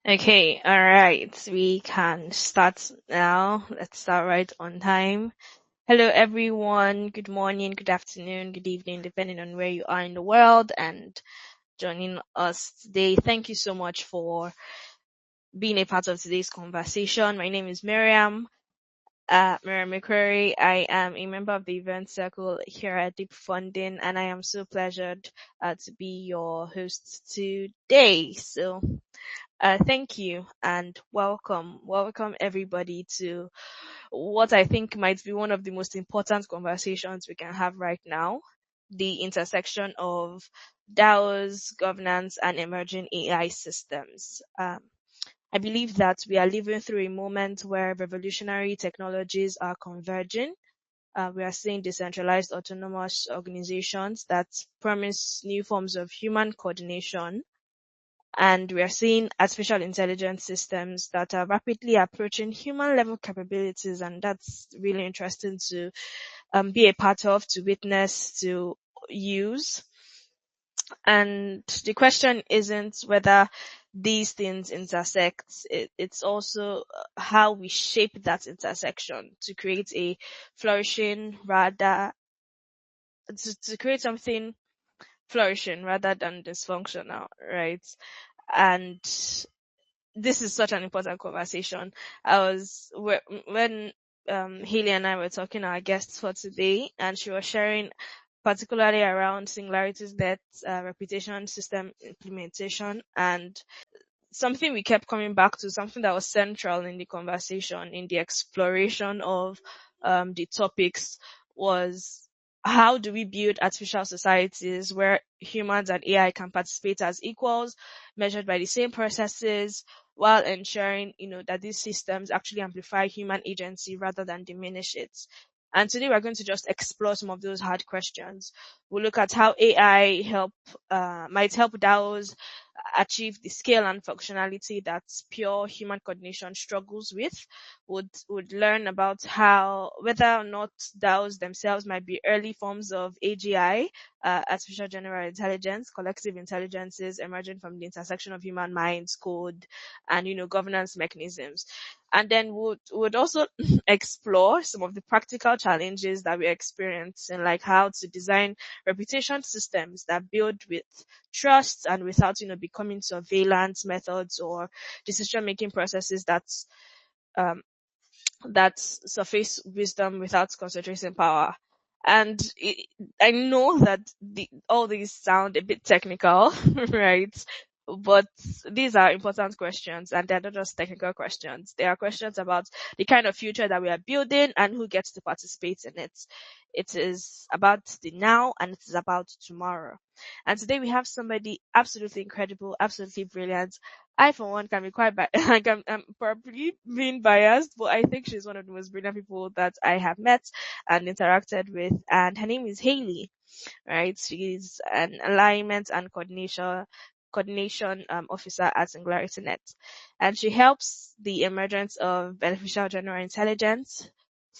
Okay, all right. We can start now. Let's start right on time. Hello, everyone. Good morning, good afternoon, good evening, depending on where you are in the world and joining us today. Thank you so much for being a part of today's conversation. My name is Miriam McCrary. I am a member of the event circle here at Deep Funding, and I am so pleasured to be your host today. Thank you and welcome. Welcome everybody to what I think might be one of the most important conversations we can have right now. The intersection of DAOs, governance, and emerging AI systems. I believe that we are living through a moment where revolutionary technologies are converging. We are seeing decentralized autonomous organizations that promise new forms of human coordination, and we are seeing artificial intelligence systems that are rapidly approaching human level capabilities, and that's really interesting to be a part of, to witness, to use. And the question isn't whether these things intersect, it's also how we shape that intersection to create a flourishing rather to create something flourishing rather than dysfunctional, right? And this is such an important conversation. When Haley and I were talking, our guests for today, and she was sharing particularly around singularities that reputation system implementation, and something we kept coming back to, something that was central in the conversation, in the exploration of the topics, was how do we build artificial societies where humans and AI can participate as equals, measured by the same processes, while ensuring, that these systems actually amplify human agency rather than diminish it. And today we're going to just explore some of those hard questions. We'll look at how AI might help DAOs achieve the scale and functionality that pure human coordination struggles with. Would learn about how whether or not DAOs themselves might be early forms of AGI, artificial general intelligence, collective intelligences emerging from the intersection of human minds, code, and governance mechanisms. And then would also explore some of the practical challenges that we experience, and like how to design reputation systems that build with trust and without becoming surveillance methods or decision making processes um that surface wisdom without concentrating power. And I know that all these sound a bit technical, right? But these are important questions, and they're not just technical questions. They are questions about the kind of future that we are building and who gets to participate in it. It is about the now and it is about tomorrow. And today we have somebody absolutely incredible, absolutely brilliant. I, for one, can be quite like I'm probably being biased, but I think she's one of the most brilliant people that I have met and interacted with. And her name is Haley, right? She's an alignment and coordination officer at SingularityNet, and she helps the emergence of beneficial general intelligence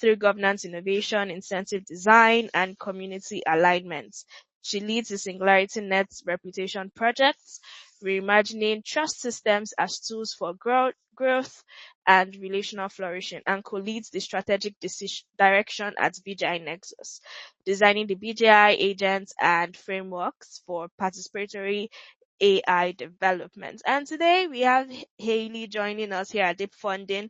through governance innovation, incentive design, and community alignment. She leads the SingularityNet's reputation projects, reimagining trust systems as tools for growth and relational flourishing, and co-leads the strategic direction at BGI Nexus, designing the BGI agents and frameworks for participatory AI development. And today we have Haley joining us here at Deep Funding.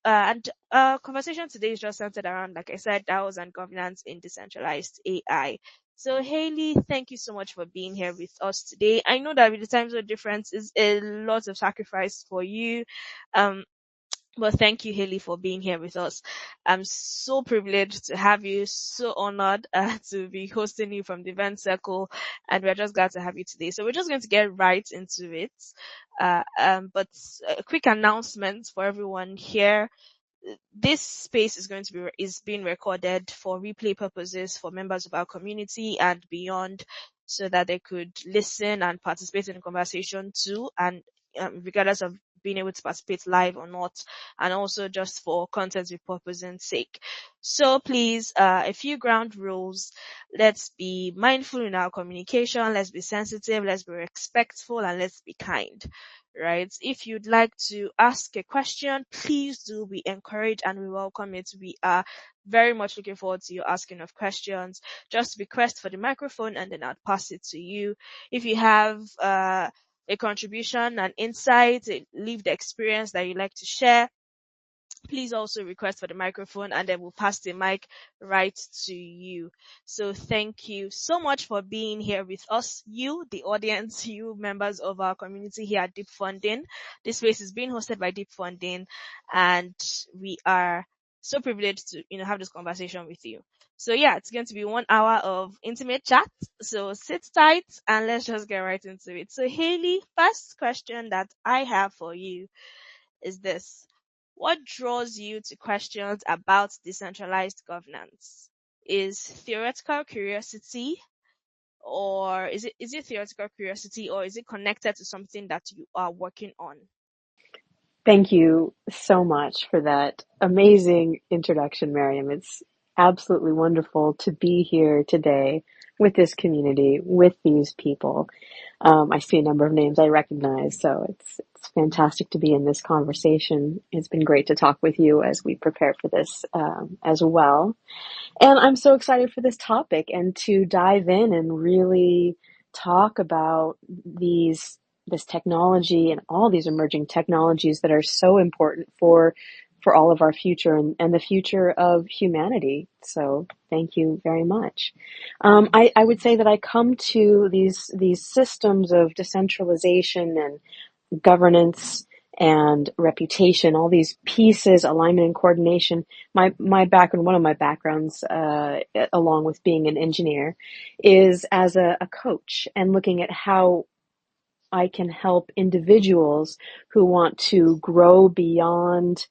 And conversation today is just centered around, like I said, DAOs and governance in decentralized AI. So Haley, thank you so much for being here with us today. I know that with the time zone difference is a lot of sacrifice for you. Um, but thank you, Haley, for being here with us. I'm so privileged to have you, so honored to be hosting you from the event circle, and we're just glad to have you today. So we're just going to get right into it. But a quick announcement for everyone here. This space is being recorded for replay purposes for members of our community and beyond, so that they could listen and participate in the conversation too, and regardless of being able to participate live or not, and also just for content repurposing sake. So please, a few ground rules. Let's be mindful in our communication. Let's be sensitive. Let's be respectful, and let's be kind. right? If you'd like to ask a question, please do. We encourage and we welcome it. We are very much looking forward to you asking of questions. Just request for the microphone and then I'll pass it to you. If you have a contribution, an insight, a lived experience that you'd like to share, please also request for the microphone and then we'll pass the mic right to you. So thank you so much for being here with us, you, the audience, you members of our community here at Deep Funding. This space is being hosted by Deep Funding and we are so privileged to, have this conversation with you. So yeah, it's going to be 1 hour of intimate chat. So sit tight and let's just get right into it. So Haley, first question that I have for you is this. What draws you to questions about decentralized governance? Is theoretical curiosity or is it theoretical curiosity or is it connected to something that you are working on? Thank you so much for that amazing introduction, Miriam. It's absolutely wonderful to be here today with this community, with these people. I see a number of names I recognize, so it's fantastic to be in this conversation. It's been great to talk with you as we prepare for this as well. And I'm so excited for this topic and to dive in and really talk about this technology and all these emerging technologies that are so important for all of our future and the future of humanity. So thank you very much. I would say that I come to these systems of decentralization and governance and reputation, all these pieces, alignment and coordination. My background, one of my backgrounds, along with being an engineer, is as a coach and looking at how I can help individuals who want to grow beyond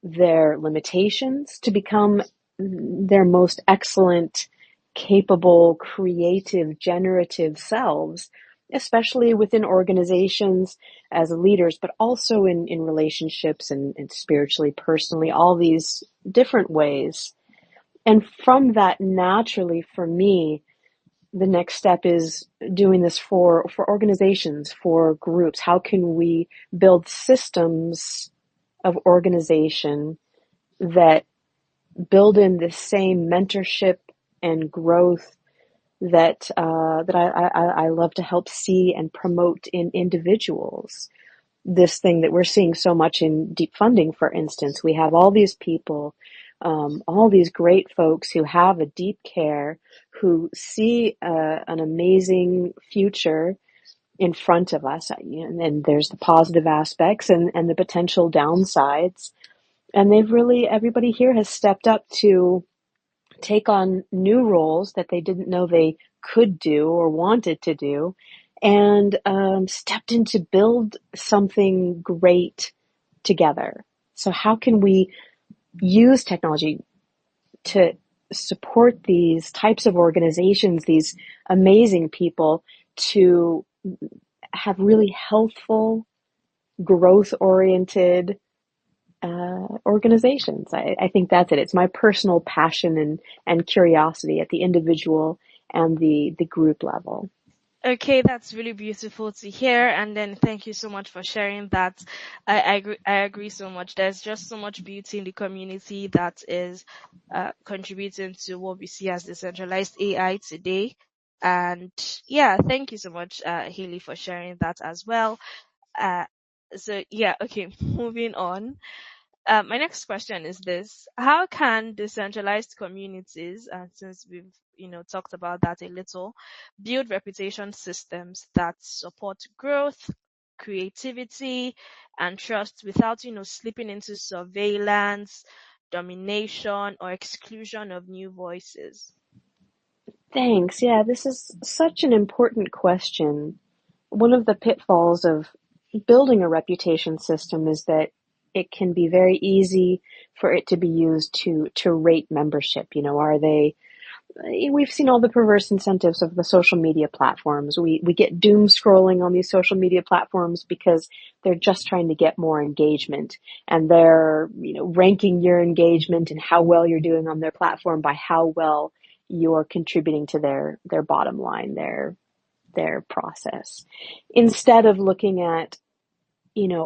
their limitations to become their most excellent, capable, creative, generative selves, especially within organizations as leaders, but also in relationships and spiritually, personally, all these different ways. And from that, naturally, for me, the next step is doing this for organizations, for groups. How can we build systems of organization that build in the same mentorship and growth that I love to help see and promote in individuals? This thing that we're seeing so much in deep funding, for instance, we have all these people, all these great folks who have a deep care, who see an amazing future in front of us, and there's the positive aspects and the potential downsides. And everybody here has stepped up to take on new roles that they didn't know they could do or wanted to do, and stepped in to build something great together. So how can we use technology to support these types of organizations, these amazing people, to have really healthful, growth-oriented organizations? I think that's it. It's my personal passion and curiosity at the individual and the group level. Okay, that's really beautiful to hear. And then thank you so much for sharing that. I agree so much. There's just so much beauty in the community that is contributing to what we see as decentralized AI today. And yeah, thank you so much, Haley, for sharing that as well. Uh, so yeah, okay, moving on. My next question is this: how can decentralized communities, and since we've talked about that a little, build reputation systems that support growth, creativity, and trust without slipping into surveillance, domination, or exclusion of new voices? Thanks. Yeah, this is such an important question. One of the pitfalls of building a reputation system is that it can be very easy for it to be used to rate membership. We've seen all the perverse incentives of the social media platforms. We get doom scrolling on these social media platforms because they're just trying to get more engagement, and they're, ranking your engagement and how well you're doing on their platform by how well you're contributing to their bottom line, their process, instead of looking at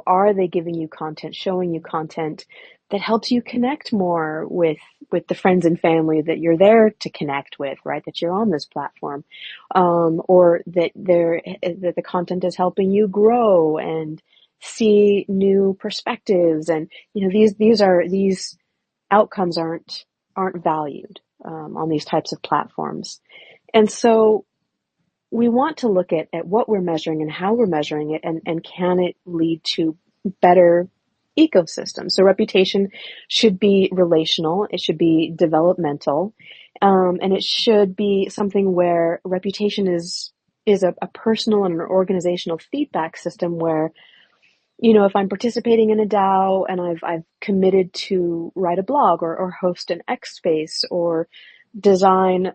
are they giving you content, showing you content that helps you connect more with the friends and family that you're there to connect with, right? That you're on this platform, or that the content is helping you grow and see new perspectives, and these outcomes aren't valued on these types of platforms, and so we want to look at what we're measuring and how we're measuring it, and can it lead to better ecosystems. So reputation should be relational, it should be developmental, and it should be something where reputation is a personal and an organizational feedback system where, if I'm participating in a DAO and I've committed to write a blog or host an X space or design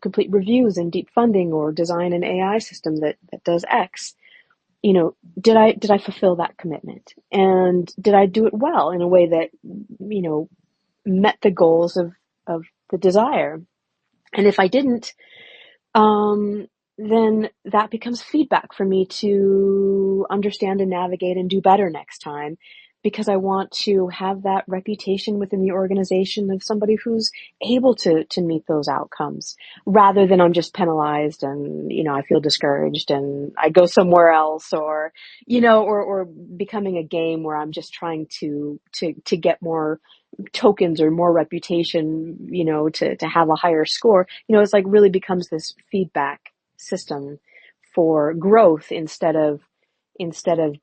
complete reviews and deep funding or design an AI system that does X, did I fulfill that commitment, and did I do it well in a way that met the goals of the desire? And if I didn't, um, then that becomes feedback for me to understand and navigate and do better next time, because I want to have that reputation within the organization of somebody who's able to meet those outcomes, rather than I'm just penalized and, I feel discouraged and I go somewhere else, or, or becoming a game where I'm just trying to get more tokens or more reputation, to have a higher score. It's like really becomes this feedback system for growth, instead of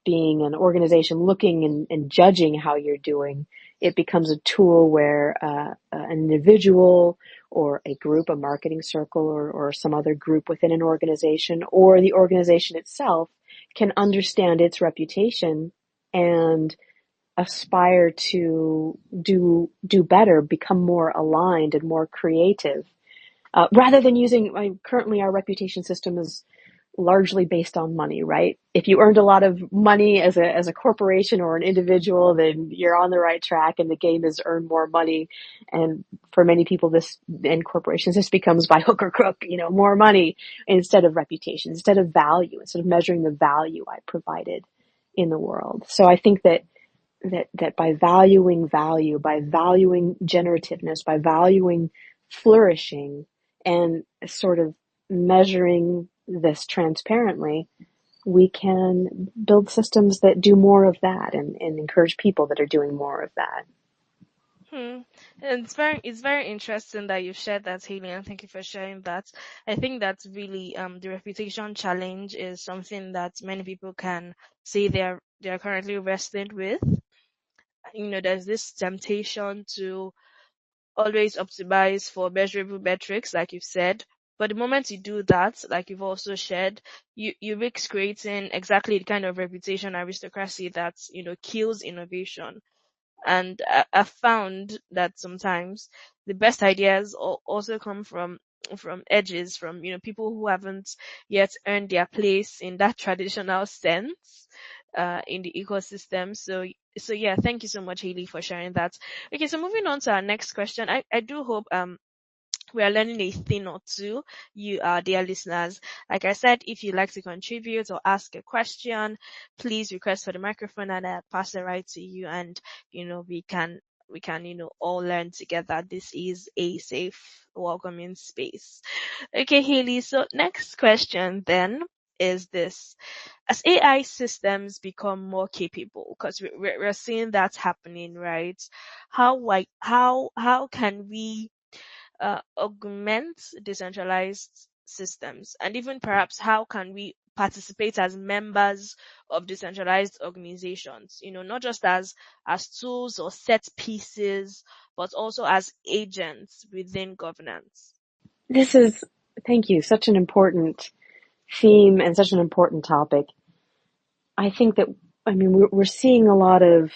being an organization looking and judging how you're doing. It becomes a tool where an individual or a group, a marketing circle, or some other group within an organization, or the organization itself, can understand its reputation and aspire to do better, become more aligned and more creative, rather than currently our reputation system is largely based on money, right? If you earned a lot of money as a corporation or an individual, then you're on the right track, and the game is earn more money. And for many people, in corporations, this becomes by hook or crook, more money instead of reputation, instead of value, instead of measuring the value I provided in the world. So I think that by valuing value, by valuing generativeness, by valuing flourishing, and sort of measuring this transparently, we can build systems that do more of that, and encourage people that are doing more of that. Hmm. And it's very interesting that you shared that, Haley, and thank you for sharing that. I think that's really the reputation challenge is something that many people can say they're currently wrestling with. There's this temptation to always optimize for measurable metrics, like you've said. But the moment you do that, like you've also shared, you risk creating exactly the kind of reputation aristocracy that kills innovation. And I found that sometimes the best ideas also come from edges, from people who haven't yet earned their place in that traditional sense in the ecosystem. So yeah, thank you so much, Haley, for sharing that. Okay, so moving on to our next question. I do hope we are learning a thing or two, you dear listeners. Like I said, if you'd like to contribute or ask a question, please request for the microphone and I'll pass it right to you, and we can all learn together. This is a safe, welcoming space. Okay, Haley, so next question then is this: as AI systems become more capable, because we're seeing that happening, right? How can we augment decentralized systems, and even perhaps how can we participate as members of decentralized organizations, not just as tools or set pieces, but also as agents within governance? This is, thank you, such an important theme and such an important topic. I think that, we're seeing a lot of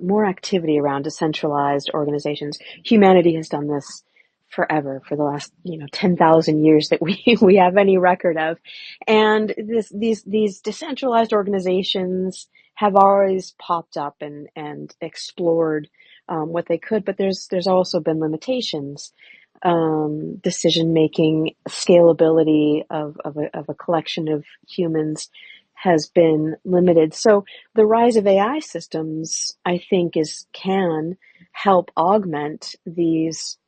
more activity around decentralized organizations. Humanity has done this forever, for the last 10,000 years that we have any record of, and these decentralized organizations have always popped up and explored what they could, but there's also been limitations. Decision making, scalability of a collection of humans has been limited. So the rise of AI systems, I think, can help augment these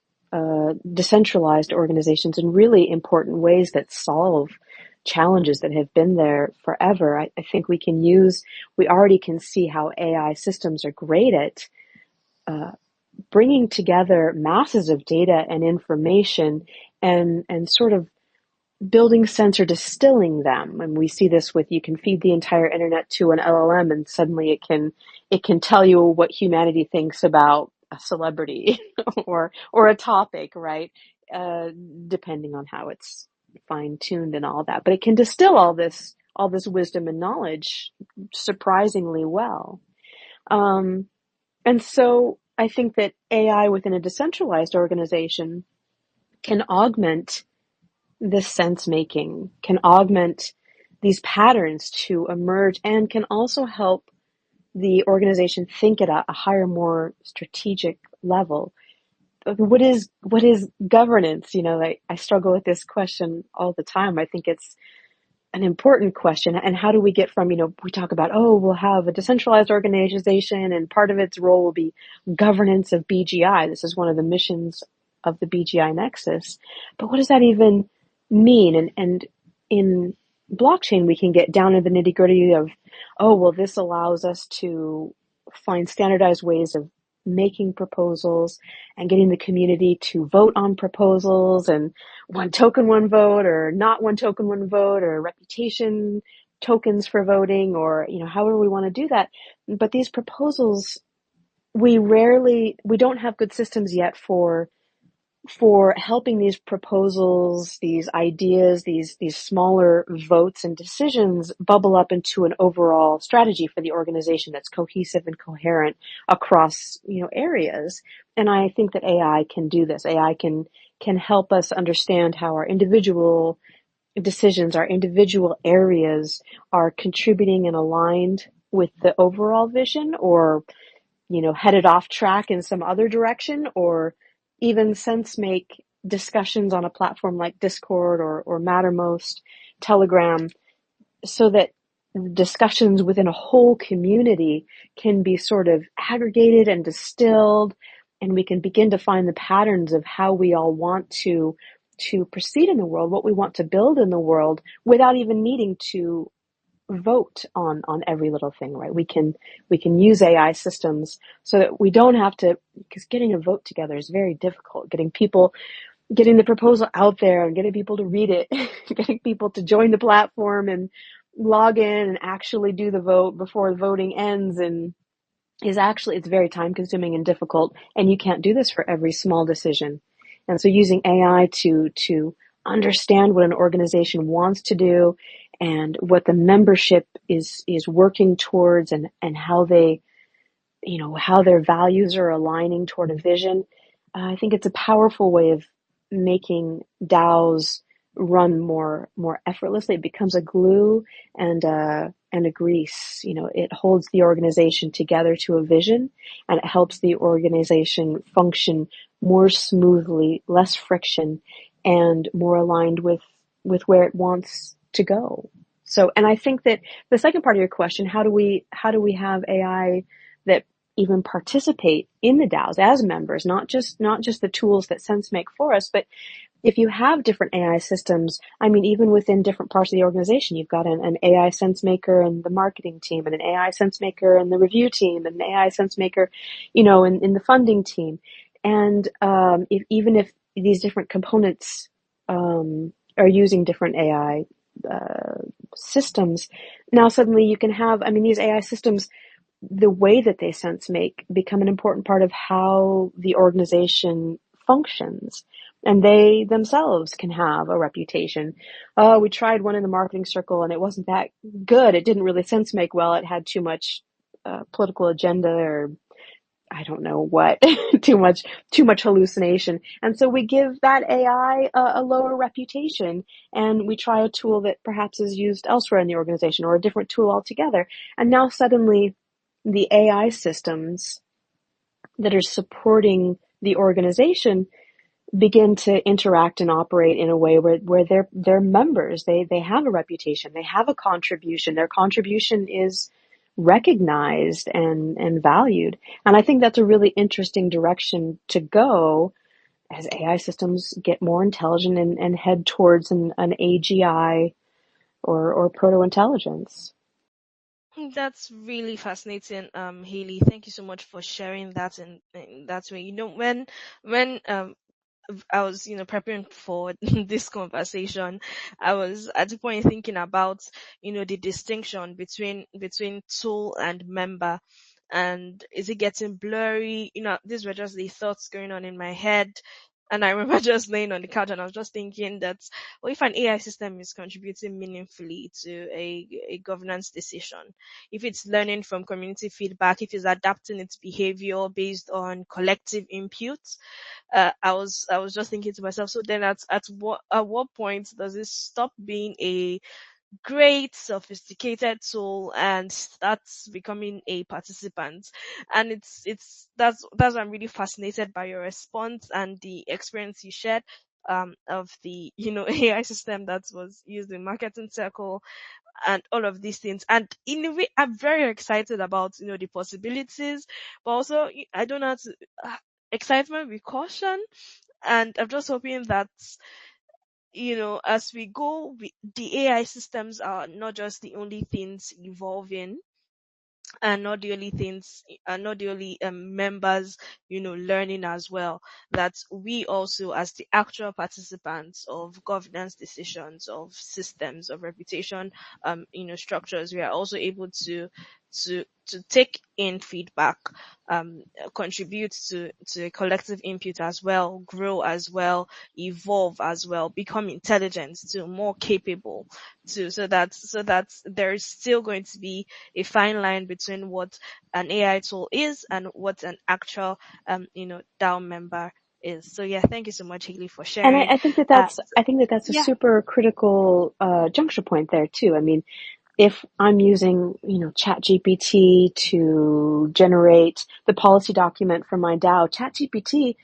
decentralized organizations in really important ways that solve challenges that have been there forever. I think we already can see how AI systems are great at bringing together masses of data and information and sort of building sense or distilling them. And we see this with, you can feed the entire internet to an LLM and suddenly it can tell you what humanity thinks about a celebrity or a topic, right? Uh, Depending on how it's fine tuned and all that. But it can distill all this wisdom and knowledge surprisingly well. Um, and so I think that AI within a decentralized organization can augment this sense making, can augment these patterns to emerge, and can also help the organization think at a higher, more strategic level. What is governance? I struggle with this question all the time. I think it's an important question. And how do we get from, we talk about, oh, we'll have a decentralized organization and part of its role will be governance of BGI. This is one of the missions of the BGI Nexus. But what does that even mean? And in blockchain, we can get down to the nitty gritty of, oh, well, this allows us to find standardized ways of making proposals and getting the community to vote on proposals, and one token, one vote, or not one token, one vote, or reputation tokens for voting, or, however we want to do that. But these proposals, we don't have good systems yet for helping these proposals, these ideas, these smaller votes and decisions bubble up into an overall strategy for the organization that's cohesive and coherent across, areas. And I think that AI can do this. AI can help us understand how our individual decisions, our individual areas are contributing and aligned with the overall vision, or headed off track in some other direction, or even sense make discussions on a platform like Discord or Mattermost, Telegram, so that discussions within a whole community can be sort of aggregated and distilled, and we can begin to find the patterns of how we all want to proceed in the world, what we want to build in the world, without even needing to vote on every little thing, right? We can use AI systems so that we don't have to, because getting a vote together is very difficult. Getting the proposal out there and getting people to read it, getting people to join the platform and log in and actually do the vote before the voting ends, and it's very time consuming and difficult. And you can't do this for every small decision. And so using AI to understand what an organization wants to do and what the membership is working towards, and how how their values are aligning toward a vision. I think it's a powerful way of making DAOs run more effortlessly. It becomes a glue and a grease. It holds the organization together to a vision, and it helps the organization function more smoothly, less friction, and more aligned with where it wants to go. So, and I think that the second part of your question, how do we have AI that even participate in the DAOs as members, not just the tools that sense make for us, but if you have different AI systems, I mean, even within different parts of the organization, you've got an AI sense maker in the marketing team, and an AI sense maker in the review team, and an AI sense maker, in the funding team. And even if these different components are using different AI systems, now suddenly you can have, these AI systems, the way that they sense make become an important part of how the organization functions. And they themselves can have a reputation. Oh, we tried one in the marketing circle and it wasn't that good. It didn't really sense make well. It had too much political agenda, or I don't know what, too much hallucination. And so we give that AI a lower reputation, and we try a tool that perhaps is used elsewhere in the organization, or a different tool altogether. And now suddenly the AI systems that are supporting the organization begin to interact and operate in a way where they're members, they have a reputation, they have a contribution, their contribution is recognized and valued. And I think that's a really interesting direction to go as AI systems get more intelligent and head towards an AGI or proto-intelligence. That's really fascinating, Haley. Thank you so much for sharing that in that way. When I was, preparing for this conversation, I was at the point thinking about, the distinction between tool and member. And is it getting blurry? These were just the thoughts going on in my head. And I remember just laying on the couch and I was just thinking that, well, if an AI system is contributing meaningfully to a governance decision, if it's learning from community feedback, if it's adapting its behavior based on collective input, I was just thinking to myself, so then at what point does it stop being a great sophisticated tool and starts becoming a participant? And that's why I'm really fascinated by your response and the experience you shared, of the AI system that was used in marketing circle and all of these things. And in a way, I'm very excited about the possibilities, but also I don't know how to, excitement with caution. And I'm just hoping that as we go, the AI systems are not just the only things evolving, and not the only things, and not the only members, learning as well. That we also, as the actual participants of governance decisions, of systems, of reputation, structures, we are also able to take in feedback, contribute to a collective input as well, grow as well, evolve as well, become intelligent, to more capable, to so that there is still going to be a fine line between what an AI tool is and what an actual DAO member is. So yeah, thank you so much, Haley, for And sharing. I think that that's a Yeah. super critical juncture point there too. I mean, if I'm using, ChatGPT to generate the policy document for my DAO, ChatGPT,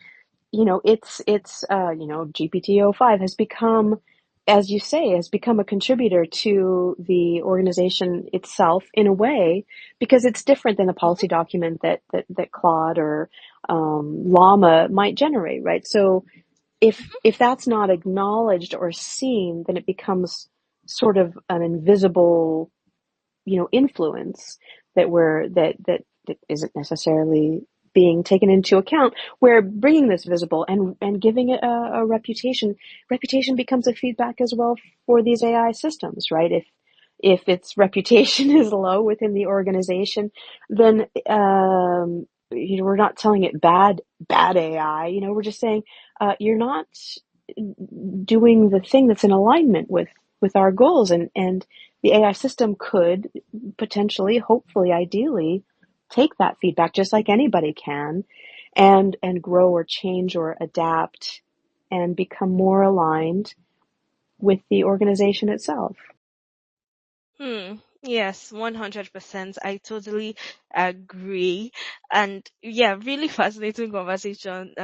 GPT-05 has become, as you say, has become a contributor to the organization itself in a way, because it's different than the policy document that Claude or Llama might generate, right? So if that's not acknowledged or seen, then it becomes sort of an invisible, influence that isn't necessarily being taken into account. We're bringing this visible and giving it a reputation. Reputation becomes a feedback as well for these AI systems, right? If its reputation is low within the organization, then we're not telling it bad AI. We're just saying you're not doing the thing that's in alignment with our goals, and the AI system could potentially, hopefully, ideally take that feedback just like anybody can, and grow or change or adapt and become more aligned with the organization itself. Yes, 100%. I totally agree. And yeah, really fascinating conversation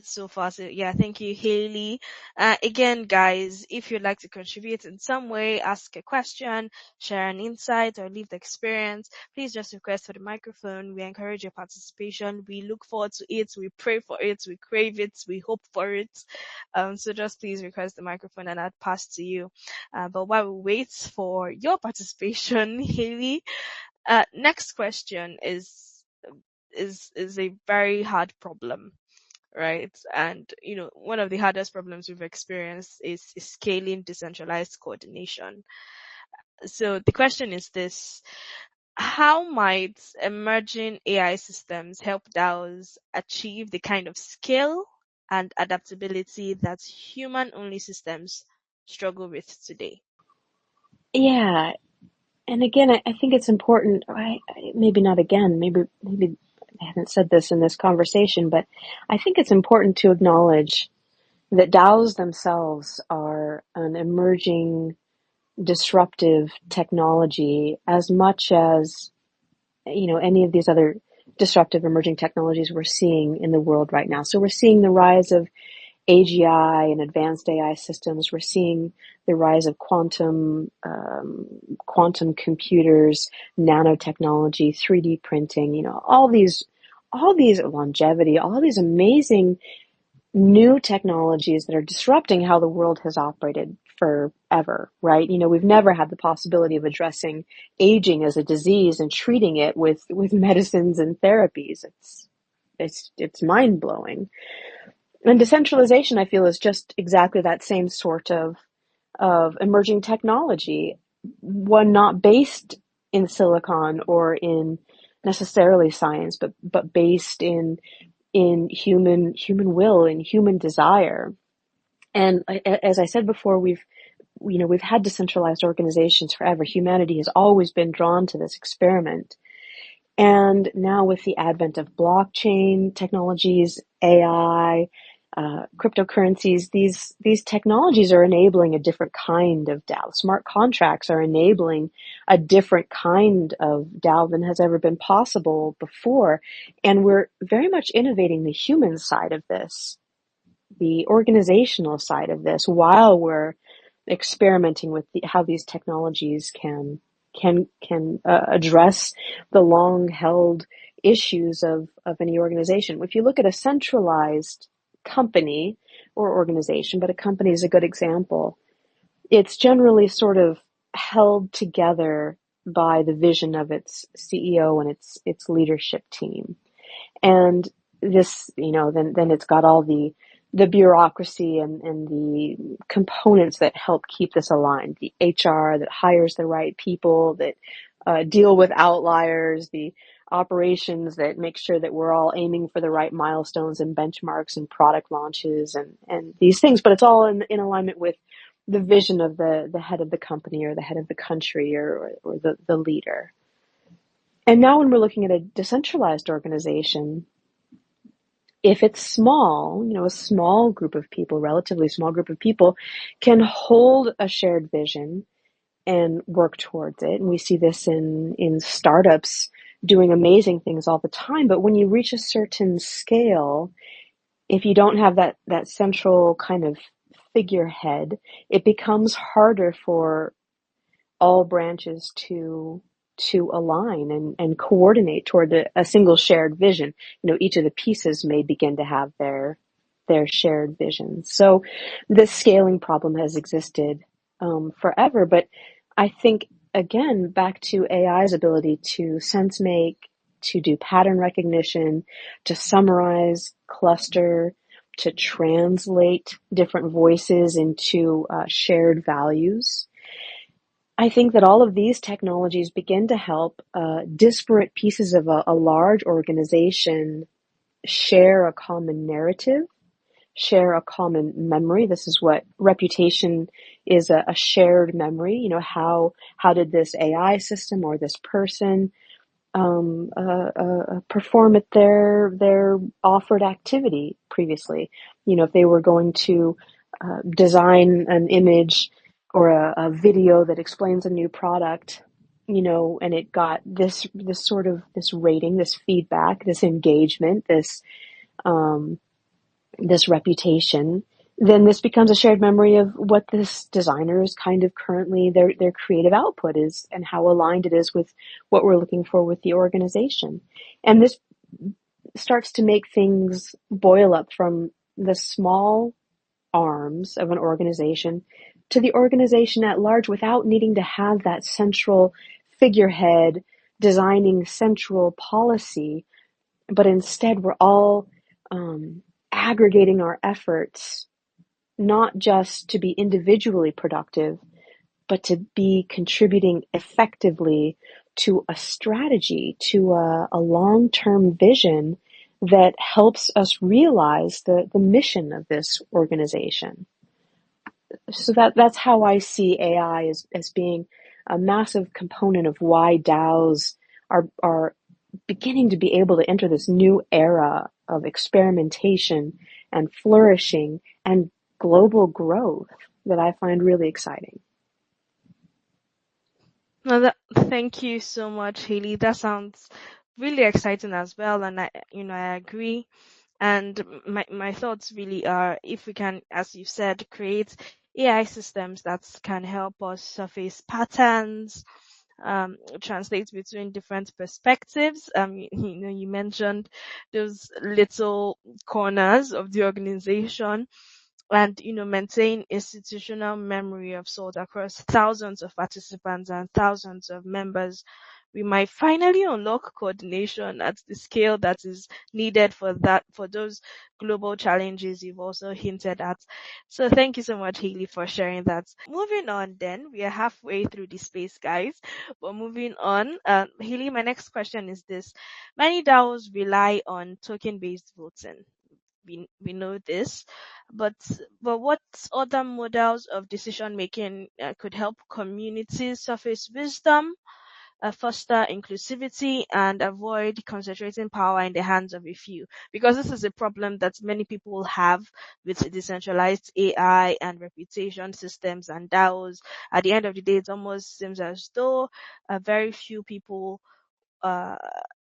so far. So yeah, thank you, Haley. Again, guys, if you'd like to contribute in some way, ask a question, share an insight, or leave the experience, please just request for the microphone. We encourage your participation. We look forward to it. We pray for it. We crave it. We hope for it. So just please request the microphone and I'll pass to you. But while we wait for your participation, Haley, next question is a very hard problem, right? And one of the hardest problems we've experienced is scaling decentralized coordination. So the question is this: how might emerging AI systems help DAOs achieve the kind of scale and adaptability that human-only systems struggle with today? Yeah, and again, I think it's important. Maybe not again. Maybe I haven't said this in this conversation, but I think it's important to acknowledge that DAOs themselves are an emerging disruptive technology as much as any of these other disruptive emerging technologies we're seeing in the world right now. So we're seeing the rise of AGI and advanced AI systems. We're seeing the rise of quantum computers, nanotechnology, 3D printing, all these longevity, all these amazing new technologies that are disrupting how the world has operated forever, right? We've never had the possibility of addressing aging as a disease and treating it with medicines and therapies. It's mind blowing. And decentralization, I feel, is just exactly that same sort of emerging technology, one not based in silicon or in necessarily science, but based in human will and human desire. And as I said before, we've had decentralized organizations forever. Humanity has always been drawn to this experiment. And now with the advent of blockchain technologies, AI, cryptocurrencies, these technologies are enabling a different kind of DAO. Smart contracts are enabling a different kind of DAO than has ever been possible before. And we're very much innovating the human side of this, the organizational side of this, while we're experimenting with how these technologies can address the long held issues of any organization. If you look at a centralized company or organization, but a company is a good example, it's generally sort of held together by the vision of its CEO and its leadership team. And this, then it's got all the bureaucracy and the components that help keep this aligned. The HR that hires the right people, that deal with outliers, the operations that make sure that we're all aiming for the right milestones and benchmarks and product launches and these things. But it's all in alignment with the vision of the head of the company or the head of the country or the leader. And now when we're looking at a decentralized organization, if it's small, a small group of people, relatively small group of people, can hold a shared vision and work towards it. And we see this in startups doing amazing things all the time. But when you reach a certain scale, if you don't have that central kind of figurehead, it becomes harder for all branches to align and coordinate toward a single shared vision. Each of the pieces may begin to have their shared vision. So this scaling problem has existed forever. But I think, again, back to AI's ability to sense make, to do pattern recognition, to summarize, cluster, to translate different voices into shared values. I think that all of these technologies begin to help disparate pieces of a large organization share a common narrative, share a common memory. This is what reputation is, a shared memory. How did this AI system or this person perform at their offered activity previously? If they were going to design an image or a video that explains a new product, and it got this sort of this rating, this feedback, this engagement, this reputation, then this becomes a shared memory of what this designer is kind of currently their creative output is and how aligned it is with what we're looking for with the organization. And this starts to make things boil up from the small arms of an organization to the organization at large without needing to have that central figurehead designing central policy, but instead we're all aggregating our efforts, not just to be individually productive, but to be contributing effectively to a strategy, to a long-term vision that helps us realize the mission of this organization. So that's how I see AI as being a massive component of why DAOs are beginning to be able to enter this new era of experimentation and flourishing and global growth that I find really exciting. No, thank you so much, Haley. That sounds really exciting as well, and I agree. And my thoughts really are, if we can, as you said, create AI systems that can help us surface patterns, translate between different perspectives. You mentioned those little corners of the organization, and maintain institutional memory of sort across thousands of participants and thousands of members. We might finally unlock coordination at the scale that is needed for those global challenges you've also hinted at. So thank you so much, Haley, for sharing that. Moving on, then we are halfway through the space, guys. But moving on, Haley, my next question is this: many DAOs rely on token-based voting. We know this, but what other models of decision making could help communities surface wisdom, foster inclusivity, and avoid concentrating power in the hands of a few? Because this is a problem that many people have with decentralized AI and reputation systems and DAOs. At the end of the day, it almost seems as though very few people uh,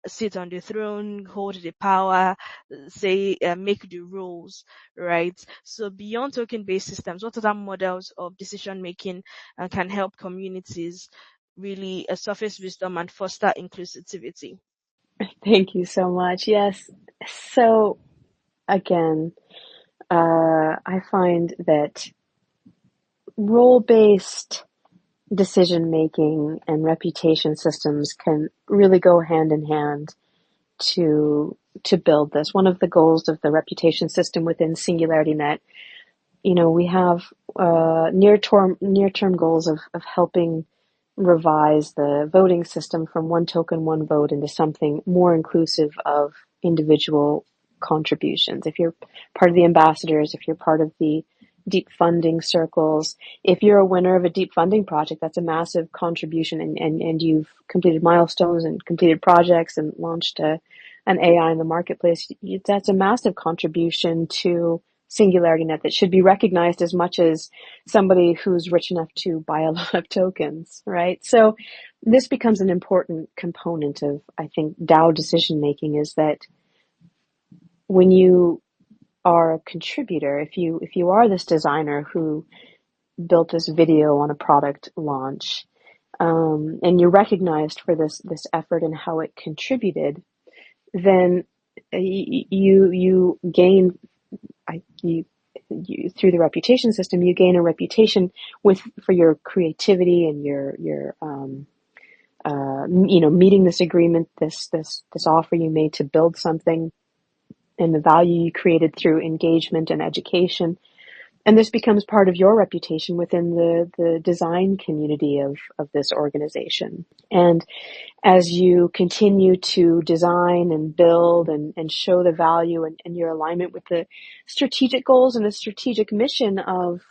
sit on the throne, hold the power, say, make the rules, right? So beyond token-based systems, what other models of decision making can help communities really surface wisdom and foster inclusivity? Thank you so much. Yes. So again, I find that role-based decision making and reputation systems can really go hand in hand to build this. One of the goals of the reputation system within SingularityNet, we have near term goals of helping revise the voting system from one token, one vote into something more inclusive of individual contributions. If you're part of the ambassadors, if you're part of the deep funding circles, if you're a winner of a deep funding project, that's a massive contribution, and you've completed milestones and completed projects and launched an AI in the marketplace, that's a massive contribution to SingularityNet that should be recognized as much as somebody who's rich enough to buy a lot of tokens, right? So this becomes an important component of, I think, DAO decision making, is that when you are a contributor, if you are this designer who built this video on a product launch, and you're recognized for this effort and how it contributed, then you gain, you through the reputation system, you gain a reputation for your creativity and your meeting this agreement, this offer you made to build something, and the value you created through engagement and education. And this becomes part of your reputation within the design community of this organization. And as you continue to design and build and show the value and your alignment with the strategic goals and the strategic mission of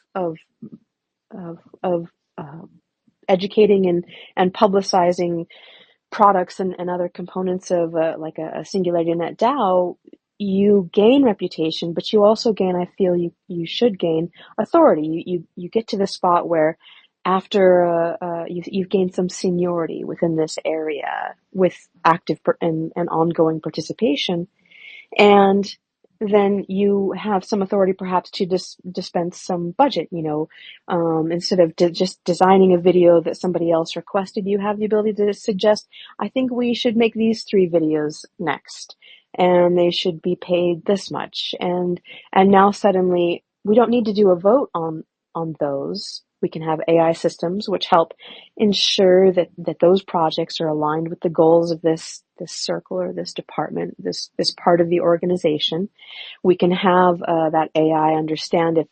educating and publicizing products and other components of like a SingularityNet DAO, you gain reputation, but you also gain, I feel you should gain authority. You get to the spot where after you've gained some seniority within this area with active and ongoing participation, and then you have some authority perhaps to dispense some budget, instead of just designing a video that somebody else requested, you have the ability to suggest, I think we should make these 3 videos next, and they should be paid this much. And now suddenly we don't need to do a vote on those. We can have AI systems which help ensure that those projects are aligned with the goals of this circle or this department, this part of the organization. We can have that AI understand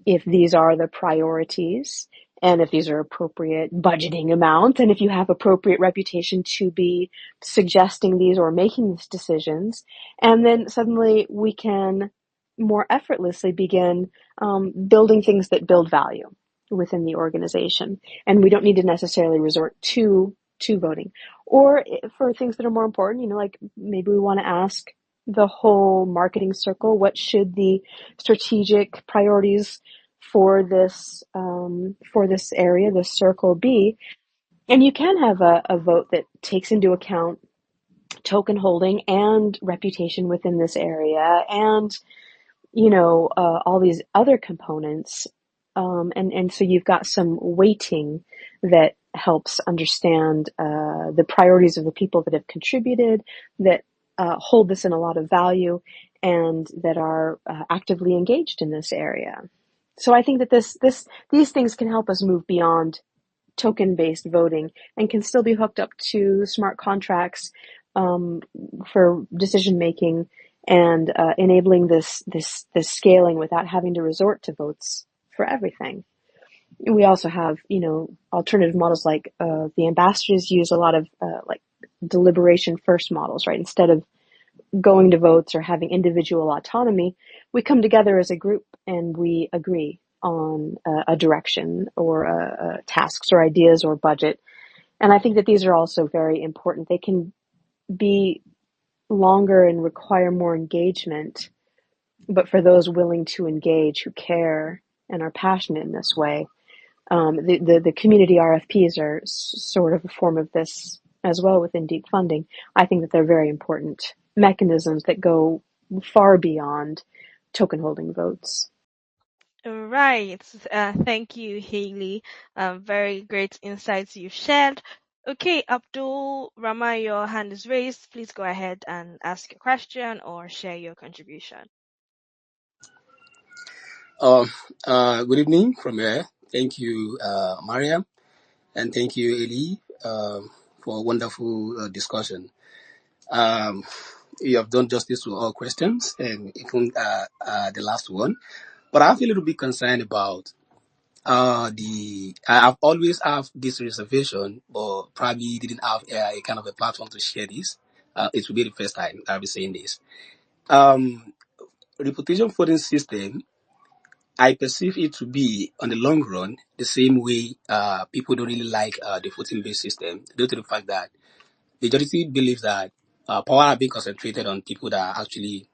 if these are the priorities, and if these are appropriate budgeting amounts, and if you have appropriate reputation to be suggesting these or making these decisions. And then suddenly we can more effortlessly begin building things that build value within the organization. And we don't need to necessarily resort to voting. Or for things that are more important, like maybe we want to ask the whole marketing circle, what should the strategic priorities for this area, this circle be? And you can have a vote that takes into account token holding and reputation within this area, and all these other components. And so you've got some weighting that helps understand the priorities of the people that have contributed, that hold this in a lot of value, and that are actively engaged in this area. So I think that these things can help us move beyond token-based voting and can still be hooked up to smart contracts for decision making, and enabling this scaling without having to resort to votes for everything. We also have alternative models like the ambassadors use a lot of like deliberation first models, right? Instead of going to votes or having individual autonomy, we come together as a group and we agree on a direction or tasks or ideas or budget. And I think that these are also very important. They can be longer and require more engagement, but for those willing to engage, who care and are passionate in this way, the community RFPs are sort of a form of this as well within deep funding. I think that they're very important mechanisms that go far beyond token holding votes. Right. Thank you, Haley. Very great insights you shared. Okay, Abdul Rama, your hand is raised. Please go ahead and ask your question or share your contribution. Good evening from here. Thank you, Mariam, and thank you, Eli, for a wonderful discussion. Um, you have done justice to all questions, and even the last one. But I feel a little bit concerned about I've always have this reservation, but probably didn't have a kind of a platform to share this. It will be the first time I'll be saying this. Um, Reputation voting system, I perceive it to be, on the long run, the same way people don't really like the voting-based system, due to the fact that majority believes that power are being concentrated on people that actually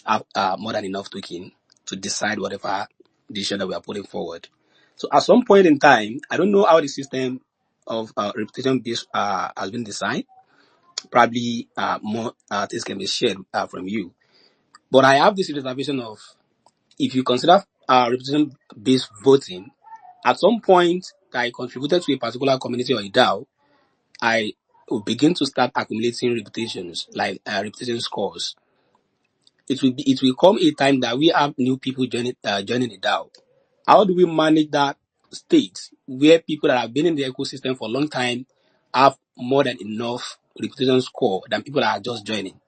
have more than enough token to decide whatever decision that we are putting forward. So at some point in time, I don't know how the system of reputation-based has been designed. Probably more things can be shared from you. But I have this reservation of, if you consider representation-based voting, at some point that I contributed to a particular community or a DAO, I will begin to start accumulating reputations, like reputation scores. It will come a time that we have new people joining the DAO. How do we manage that state where people that have been in the ecosystem for a long time have more than enough reputation score than people that are just joining?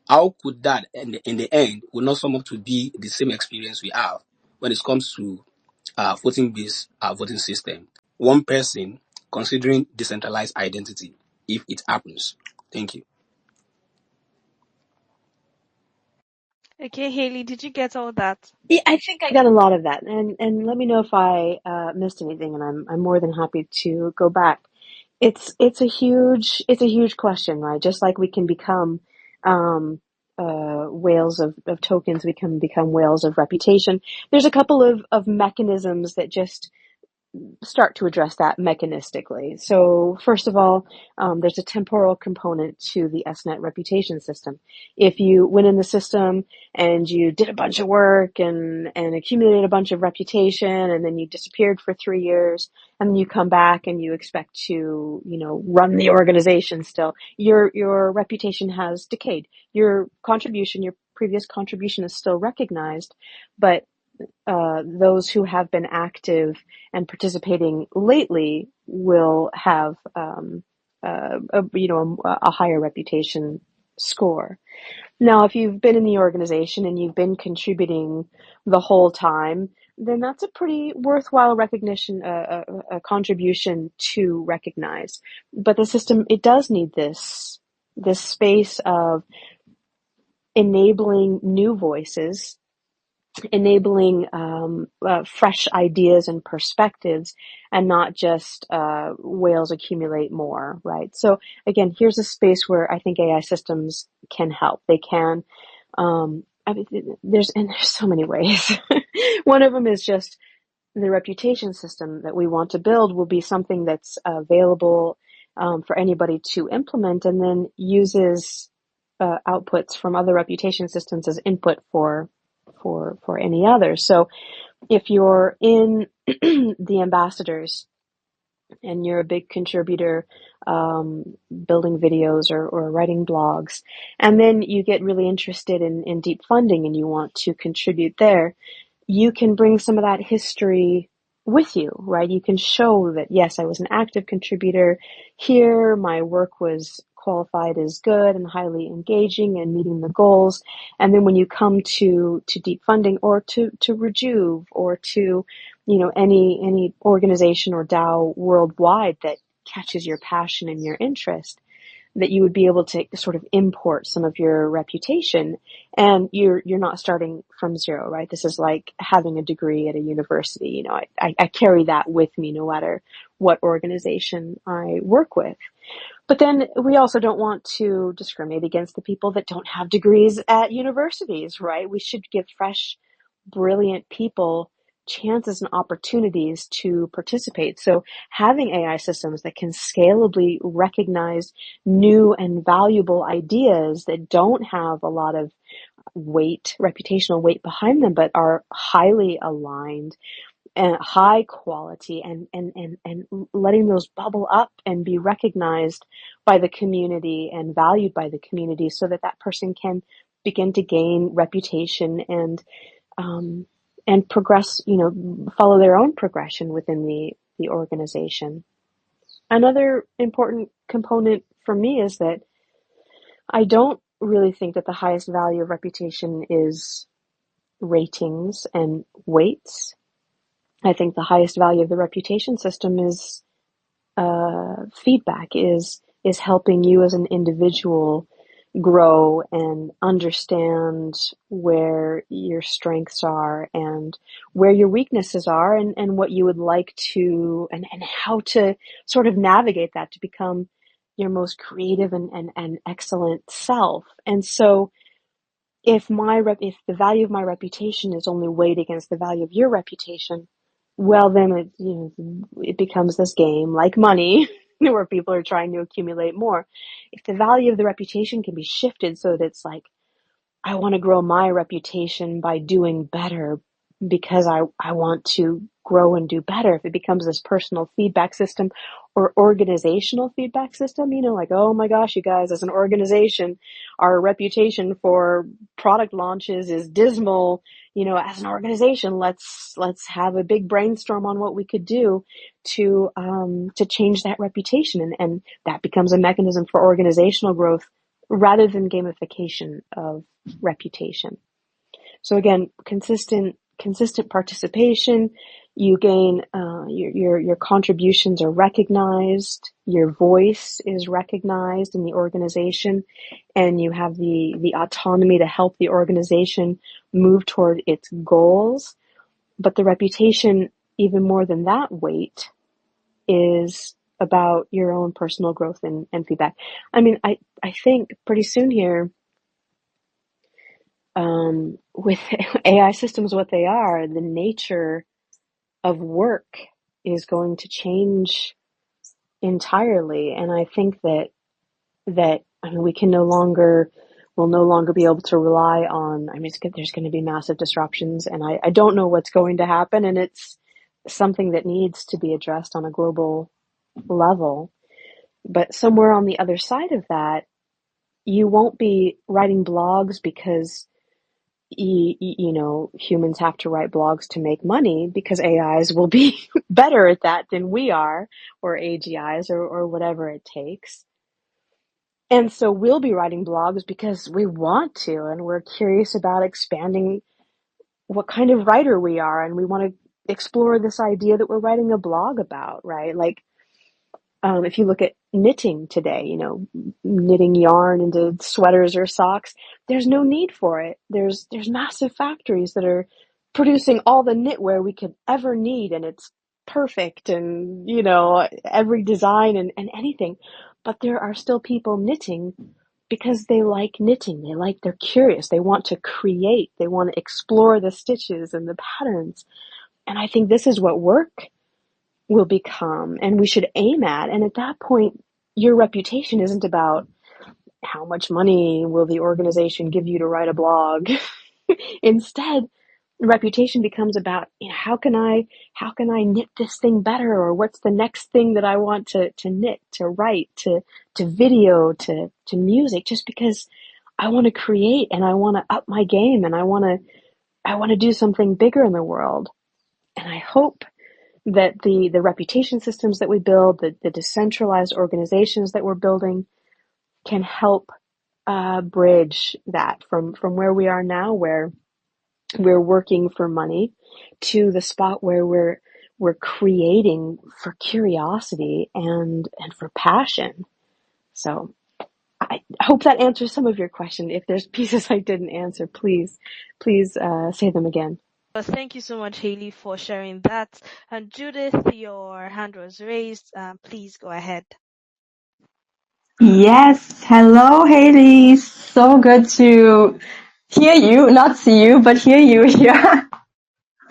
How could that, in the end, will not sum up to be the same experience we have when it comes to voting-based voting system? One person considering decentralized identity, if it happens. Thank you. Okay, Haley, did you get all that? Yeah, I think I got a lot of that, and let me know if I missed anything, and I'm more than happy to go back. It's a huge question, right? Just like we can become whales of tokens, we can become whales of reputation. There's a couple of mechanisms that just start to address that mechanistically. So first of all, there's a temporal component to the SNet reputation system. If you went in the system and you did a bunch of work and accumulated a bunch of reputation, and then you disappeared for 3 years, and then you come back and you expect to, run the organization still, your reputation has decayed. Your previous contribution is still recognized, but those who have been active and participating lately will have a higher reputation score. Now, if you've been in the organization and you've been contributing the whole time, then that's a pretty worthwhile recognition, a contribution to recognize. But the system, it does need this space of enabling new voices, enabling fresh ideas and perspectives, and not just whales accumulate more, right? So again, here's a space where I think AI systems can help. They can. I mean, there's so many ways. One of them is just the reputation system that we want to build will be something that's available for anybody to implement, and then uses outputs from other reputation systems as input for any others. So if you're in the ambassadors and you're a big contributor, building videos or writing blogs, and then you get really interested in deep funding and you want to contribute there, you can bring some of that history with you, right? You can show that, yes, I was an active contributor here. My work was qualified as good and highly engaging and meeting the goals. And then when you come to deep funding or to Rejuve or to, any organization or DAO worldwide that catches your passion and your interest, that you would be able to sort of import some of your reputation, and you're not starting from zero, right? This is like having a degree at a university. I carry that with me no matter what organization I work with. But then we also don't want to discriminate against the people that don't have degrees at universities, right? We should give fresh, brilliant people chances and opportunities to participate. So having AI systems that can scalably recognize new and valuable ideas that don't have a lot of weight, reputational weight behind them, but are highly aligned and high quality, and letting those bubble up and be recognized by the community and valued by the community, so that that person can begin to gain reputation and progress, follow their own progression within the organization. Another important component for me is that I don't really think that the highest value of reputation is ratings and weights. I think the highest value of the reputation system is feedback, is helping you as an individual grow and understand where your strengths are and where your weaknesses are, and what you would like to, and how to sort of navigate that to become your most creative and excellent self. And so if the value of my reputation is only weighed against the value of your reputation, well, then it becomes this game like money where people are trying to accumulate more. If the value of the reputation can be shifted so that it's like, I want to grow my reputation by doing better because I want to grow and do better. If it becomes this personal feedback system or organizational feedback system, like, oh my gosh, you guys, as an organization, our reputation for product launches is dismal. As an organization, let's have a big brainstorm on what we could do to change that reputation. And that becomes a mechanism for organizational growth rather than gamification of reputation. So again, consistent participation, you gain, your contributions are recognized, your voice is recognized in the organization, and you have the autonomy to help the organization move toward its goals. But the reputation, even more than that weight, is about your own personal growth and feedback. I mean, I think pretty soon here, with AI systems, what they are, the nature of work is going to change entirely. And I think that we'll no longer be able to rely on, there's going to be massive disruptions, and I don't know what's going to happen, and it's something that needs to be addressed on a global level. But somewhere on the other side of that, you won't be writing blogs because humans have to write blogs to make money, because AIs will be better at that than we are, or AGIs, or whatever it takes. And so we'll be writing blogs because we want to, and we're curious about expanding what kind of writer we are, and we want to explore this idea that we're writing a blog about, right? Like, if you look at knitting today, knitting yarn into sweaters or socks, there's no need for it. There's massive factories that are producing all the knitwear we could ever need, and it's perfect, and, every design and anything. But there are still people knitting because they like knitting. They're curious. They want to create. They want to explore the stitches and the patterns. And I think this is what work will become, and we should aim at. And at that point, your reputation isn't about how much money will the organization give you to write a blog. Instead, reputation becomes about, how can I knit this thing better, or what's the next thing that I want to knit, to write, to video, to music, just because I want to create and I want to up my game and I want to do something bigger in the world. And I hope that the reputation systems that we build, the decentralized organizations that we're building, can help bridge that from where we are now, where we're working for money, to the spot where we're creating for curiosity and for passion. So I hope that answers some of your question. If there's pieces I didn't answer, please say them again. Well, thank you so much, Haley, for sharing that. And Judith, your hand was raised. Please go ahead. Yes, hello Haley. So good to hear you, not see you, but hear you here.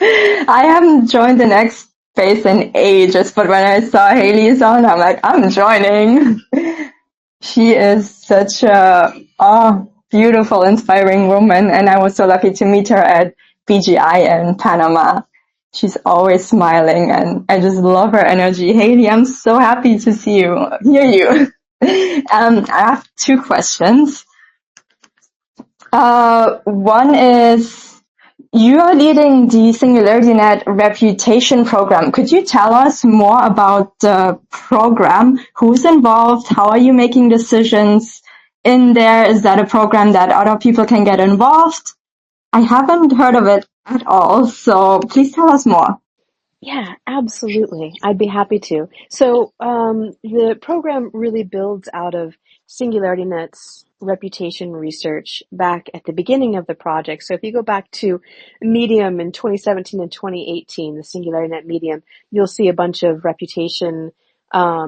I haven't joined the next space in ages, but when I saw Haley's on, I'm like, I'm joining. She is such a beautiful, inspiring woman, and I was so lucky to meet her at BGI in Panama. She's always smiling, and I just love her energy. Haley, I'm so happy to hear you. I have two questions. One is, you are leading the SingularityNet reputation program. Could you tell us more about the program? Who's involved? How are you making decisions in there? Is that a program that other people can get involved? I haven't heard of it at all, so please tell us more. Yeah, absolutely. I'd be happy to. So the program really builds out of SingularityNet's reputation research back at the beginning of the project. So if you go back to Medium in 2017 and 2018, the SingularityNet Medium, you'll see a bunch of reputation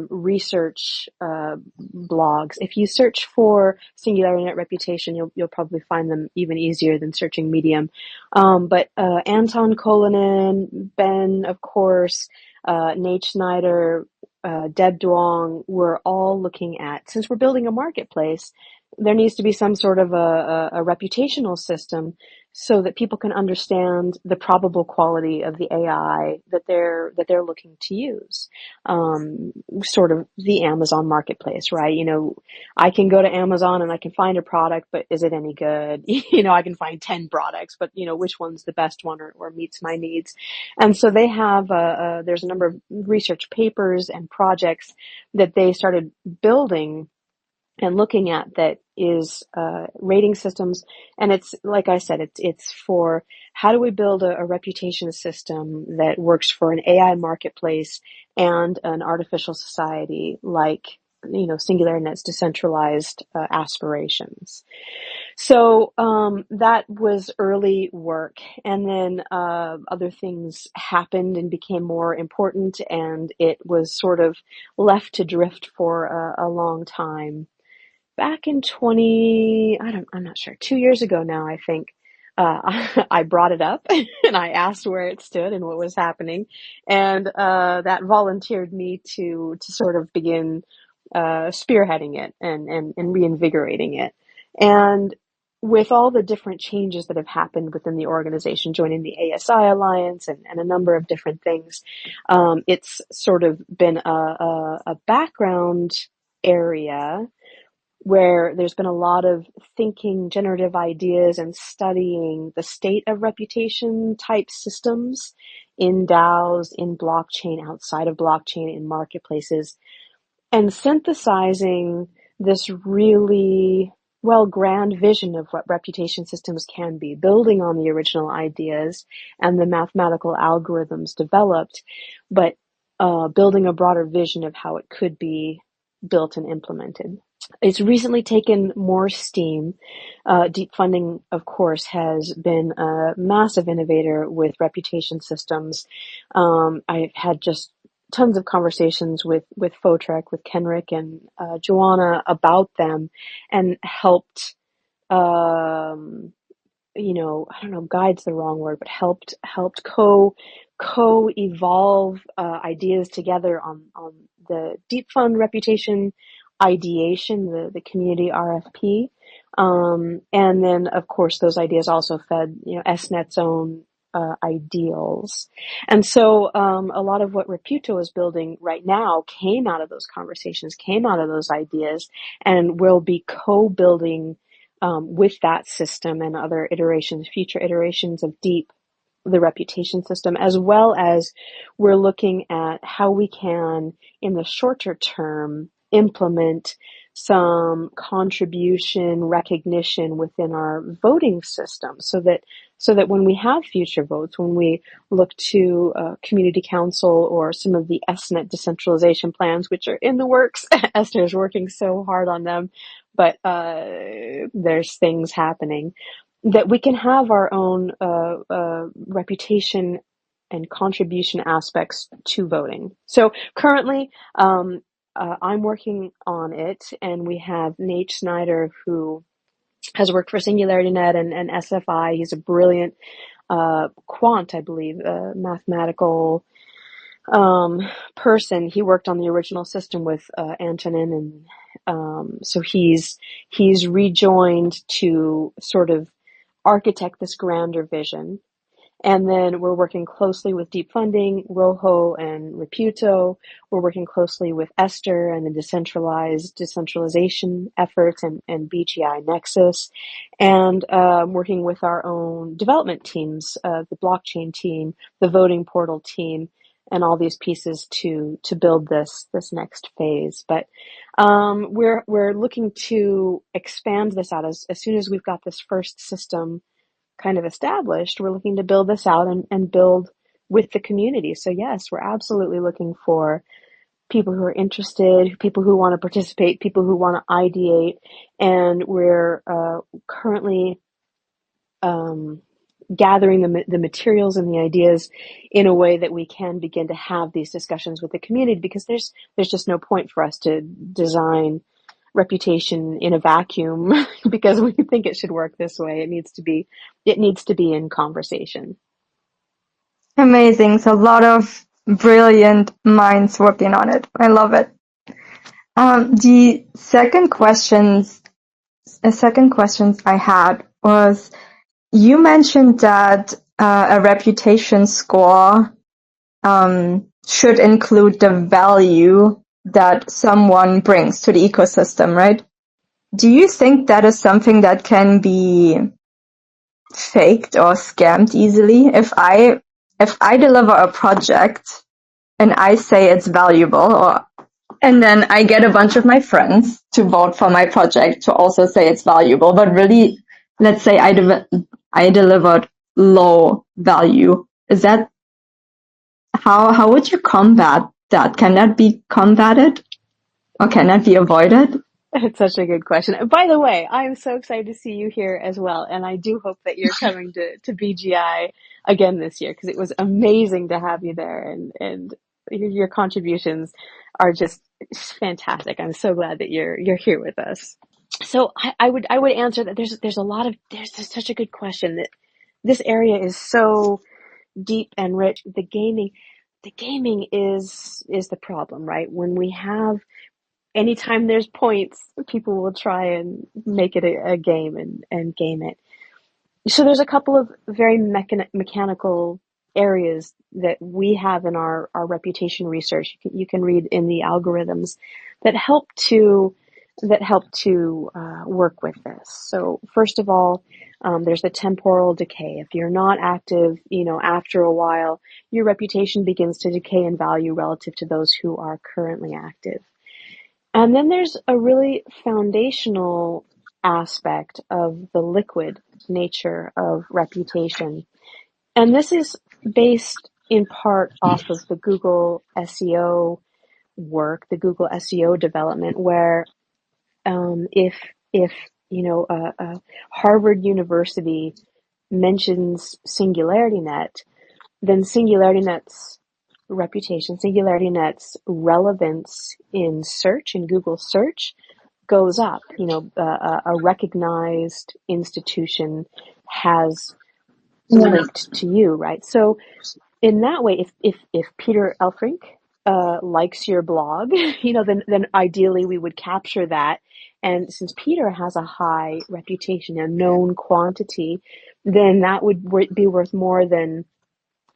research blogs. If you search for SingularityNet reputation, you'll probably find them even easier than searching Medium. But Anton Kolonen, Ben, of course, Nate Schneider, Deb Duong, we're all looking at, since we're building a marketplace, there needs to be some sort of a reputational system so that people can understand the probable quality of the AI that they're looking to use. Sort of the Amazon marketplace, right? I can go to Amazon and I can find a product, but is it any good? I can find 10 products, but which one's the best one or meets my needs? And so they have, there's a number of research papers and projects that they started building and looking at that is rating systems. And it's, like I said, it's for how do we build a reputation system that works for an AI marketplace and an artificial society, like SingularityNet's decentralized aspirations. So that was early work, and then other things happened and became more important, and it was sort of left to drift for a long time. Back in I'm not sure, 2 years ago now, I think, I brought it up and I asked where it stood and what was happening. And, that volunteered me to sort of begin, spearheading it and reinvigorating it. And with all the different changes that have happened within the organization, joining the ASI Alliance and a number of different things, it's sort of been a background area where there's been a lot of thinking, generative ideas, and studying the state of reputation type systems in DAOs, in blockchain, outside of blockchain, in marketplaces, and synthesizing this really grand vision of what reputation systems can be, building on the original ideas and the mathematical algorithms developed, but building a broader vision of how it could be built and implemented. It's recently taken more steam. Deep funding, of course, has been a massive innovator with reputation systems. I've had just tons of conversations with Fotrek, with Kenrick and Joanna about them, and helped, I don't know, guide's the wrong word, but helped co-evolve ideas together on the deep fund reputation ideation, the community RFP. And then, of course, those ideas also fed, SNet's own ideals. And so a lot of what Reputo is building right now came out of those conversations, came out of those ideas, and will be co-building with that system and other iterations, future iterations of Deep, the reputation system, as well as we're looking at how we can, in the shorter term, implement some contribution recognition within our voting system so that when we have future votes, when we look to community council or some of the SNet decentralization plans, which are in the works, Esther is working so hard on them, but there's things happening, that we can have our own reputation and contribution aspects to voting. So currently, I'm working on it, and we have Nate Snyder, who has worked for SingularityNet and SFI. He's a brilliant quant, I believe, mathematical person. He worked on the original system with Antonin, and so he's rejoined to sort of architect this grander vision. And then we're working closely with Deep Funding, Rojo, and Reputo. We're working closely with Esther and the decentralization efforts and BGI Nexus, and working with our own development teams, the blockchain team, the voting portal team, and all these pieces to build this next phase. But we're looking to expand this out as soon as we've got this first system kind of established. We're looking to build this out and build with the community. So yes, we're absolutely looking for people who are interested, people who want to participate, people who want to ideate, and we're currently gathering the materials and the ideas in a way that we can begin to have these discussions with the community, because there's just no point for us to design reputation in a vacuum because we think it should work this way. It needs to be in conversation. Amazing. So a lot of brilliant minds working on it. I love it. The second questions I had was, you mentioned that a reputation score should include the value that someone brings to the ecosystem, right? Do you think that is something that can be faked or scammed easily? If I deliver a project and I say it's valuable, and then I get a bunch of my friends to vote for my project to also say it's valuable, but really, let's say I delivered low value. Is that how would you combat that? Can that be combated, or can that be avoided? It's such a good question. By the way, I am so excited to see you here as well, and I do hope that you're coming to BGI again this year, because it was amazing to have you there, and your contributions are just fantastic. I'm so glad that you're here with us. So I would answer that there's such a good question, that this area is so deep and rich. The gaming is the problem, right? When we have, anytime there's points, people will try and make it a game and game it. So there's a couple of very mechanical areas that we have in our reputation research. You can read in the algorithms that help to work with this. So first of all, there's the temporal decay. If you're not active, after a while, your reputation begins to decay in value relative to those who are currently active. And then there's a really foundational aspect of the liquid nature of reputation. And this is based in part off of the Google SEO work, the Google SEO development, where if Harvard University mentions SingularityNet, then SingularityNet's reputation, SingularityNet's relevance in search, in Google search, goes up. A recognized institution has linked to you, right? So in that way, if Peter Elfrink likes your blog, then ideally we would capture that. And since Peter has a high reputation, a known quantity, then that would be worth more than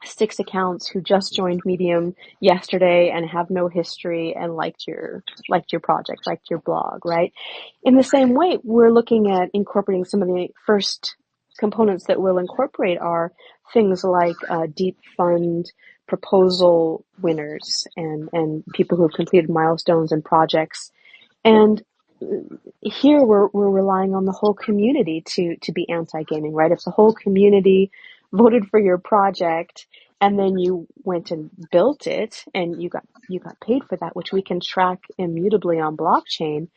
6 accounts who just joined Medium yesterday and have no history and liked your project, liked your blog, right? In the same way, we're looking at incorporating some of the first components that we'll incorporate are things like deep fund proposal winners and people who have completed milestones and projects. And here we're relying on the whole community to be anti-gaming, right? If the whole community voted for your project and then you went and built it and you got paid for that, which we can track immutably on blockchain,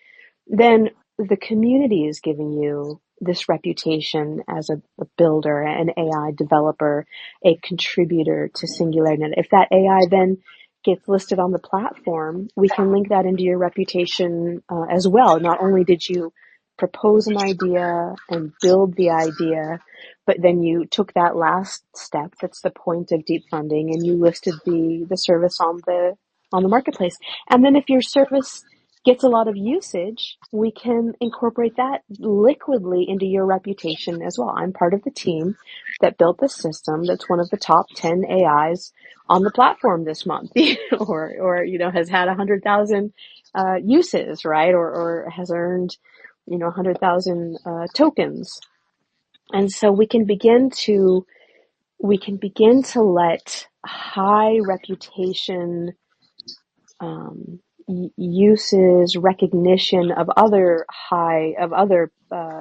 then the community is giving you this reputation as a builder, an AI developer, a contributor to SingularityNet. If that AI then gets listed on the platform, we can link that into your reputation as well. Not only did you propose an idea and build the idea, but then you took that last step, that's the point of deep funding, and you listed the service on the marketplace. And then if your service gets a lot of usage, we can incorporate that liquidly into your reputation as well. I'm part of the team that built this system that's one of the top 10 AIs on the platform this month, or has had 100,000 uses, right? Or has earned 100,000 tokens. And so we can begin to let high reputation uses, recognition of other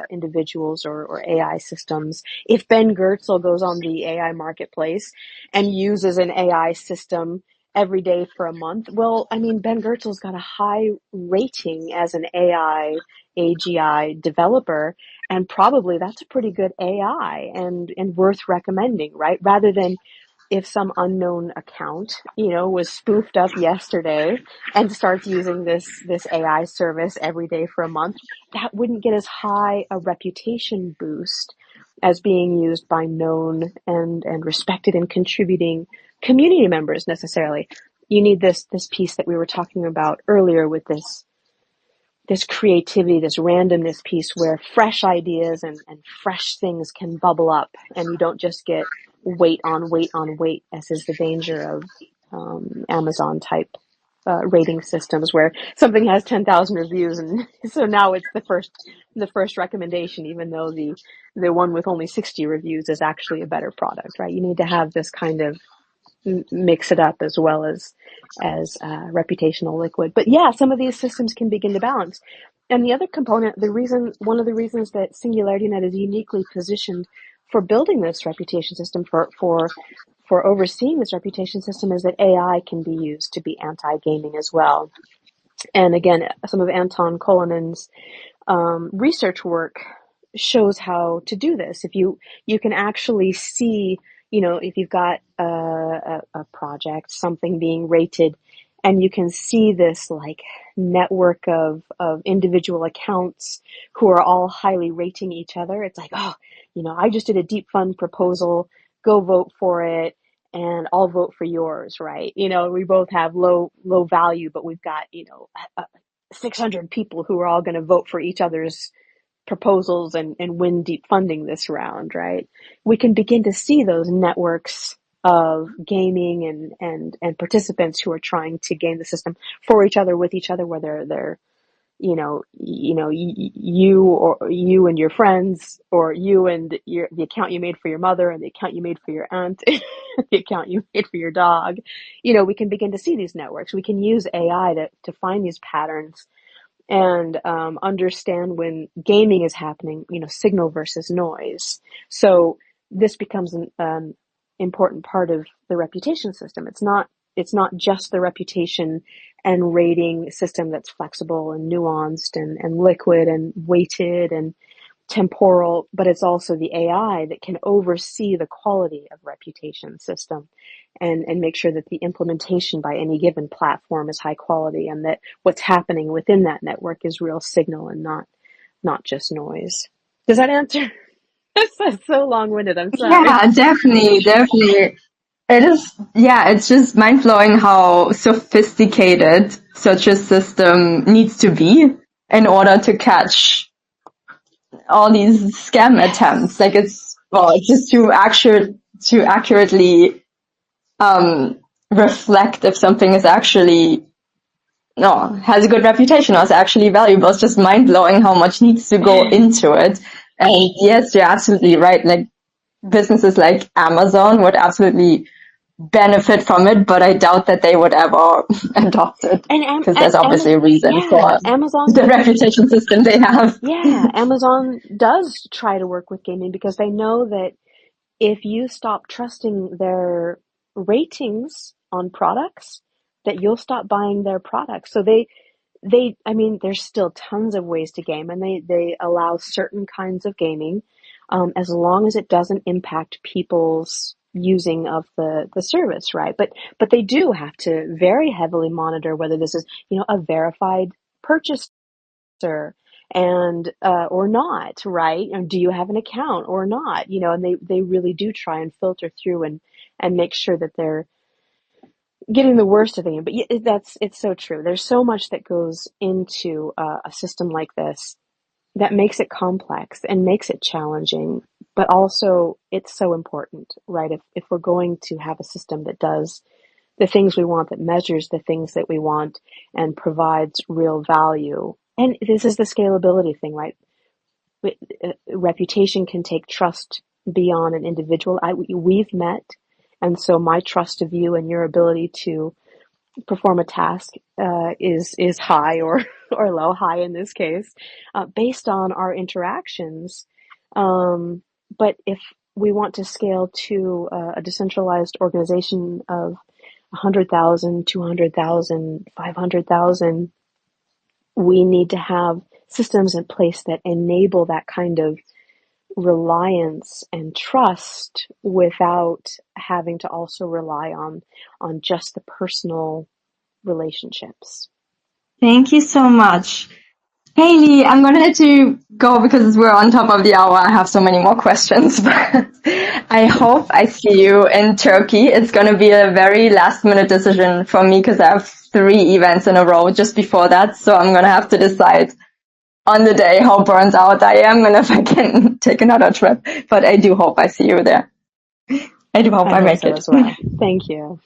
individuals or AI systems. If Ben Goertzel goes on the AI marketplace and uses an AI system every day for a month, well, I mean, Ben Goertzel's got a high rating as an AI AGI developer, and probably that's a pretty good AI and worth recommending, right? Rather than if some unknown account, was spoofed up yesterday and starts using this AI service every day for a month, that wouldn't get as high a reputation boost as being used by known and respected and contributing community members necessarily. You need this piece that we were talking about earlier with this creativity, this randomness piece where fresh ideas and fresh things can bubble up, and you don't just get weight on weight on weight, as is the danger of Amazon type rating systems where something has 10,000 reviews, and so now it's the first recommendation, even though the one with only 60 reviews is actually a better product, right? You need to have this kind of mix it up as well as reputational liquid. But yeah, some of these systems can begin to balance. And the other component, one of the reasons that SingularityNet is uniquely positioned for building this reputation system, for overseeing this reputation system, is that AI can be used to be anti-gaming as well. And again, some of Anton Kolinen's research work shows how to do this. If you can actually see, if you've got a project, something being rated, and you can see this like network of individual accounts who are all highly rating each other. It's like, oh, I just did a deep fund proposal, go vote for it, and I'll vote for yours, right? We both have low value, but we've got, 600 people who are all going to vote for each other's proposals and win deep funding this round, right? We can begin to see those networks of gaming and participants who are trying to game the system for each other, with each other, whether they're you or you and your friends, or you and the account you made for your mother and the account you made for your aunt, the account you made for your dog. We can begin to see these networks. We can use AI to find these patterns and understand when gaming is happening, signal versus noise. So this becomes an important part of the reputation system. It's not just the reputation and rating system that's flexible and nuanced and liquid and weighted and temporal, but it's also the AI that can oversee the quality of reputation system and make sure that the implementation by any given platform is high quality, and that what's happening within that network is real signal and not just noise. Does that answer? That's so long-winded. I'm sorry. Yeah, definitely, definitely. It is, yeah, it's just mind blowing how sophisticated such a system needs to be in order to catch all these scam attempts. Yes. Like it's just to accurately reflect if something is actually no has a good reputation or is actually valuable. It's just mind blowing how much needs to go into it. And yes, you're absolutely right. Like businesses like Amazon would absolutely benefit from it, but I doubt that they would ever adopt it And because there's obviously a reason yeah, for the reputation system they have. Amazon does try to work with gaming because they know that if you stop trusting their ratings on products, that you'll stop buying their products. So I mean, there's still tons of ways to game, and they allow certain kinds of gaming, as long as it doesn't impact people's using of the service, right? But they do have to very heavily monitor whether this is, a verified purchaser and or not, right? And do you have an account or not? And they really do try and filter through and make sure that they're getting the worst of the game. But it's so true. There's so much that goes into a system like this that makes it complex and makes it challenging, but also it's so important, right? If we're going to have a system that does the things we want, that measures the things that we want and provides real value. And this is the scalability thing, right? Reputation can take trust beyond an individual. We've met, and so my trust of you and your ability to perform a task is high or or low. High in this case, based on our interactions. But if we want to scale to a decentralized organization of 100,000, 200,000, 500,000, we need to have systems in place that enable that kind of reliance and trust without having to also rely on just the personal relationships. Thank you so much. Haley, I'm gonna let you go because we're on top of the hour. I have so many more questions, but I hope I see you in Turkey. It's gonna be a very last minute decision for me because I have 3 events in a row just before that. So I'm gonna have to decide on the day how burnt out I am and if I can take another trip. But I do hope I see you there. I do hope I I hope make so it. as well. Thank you.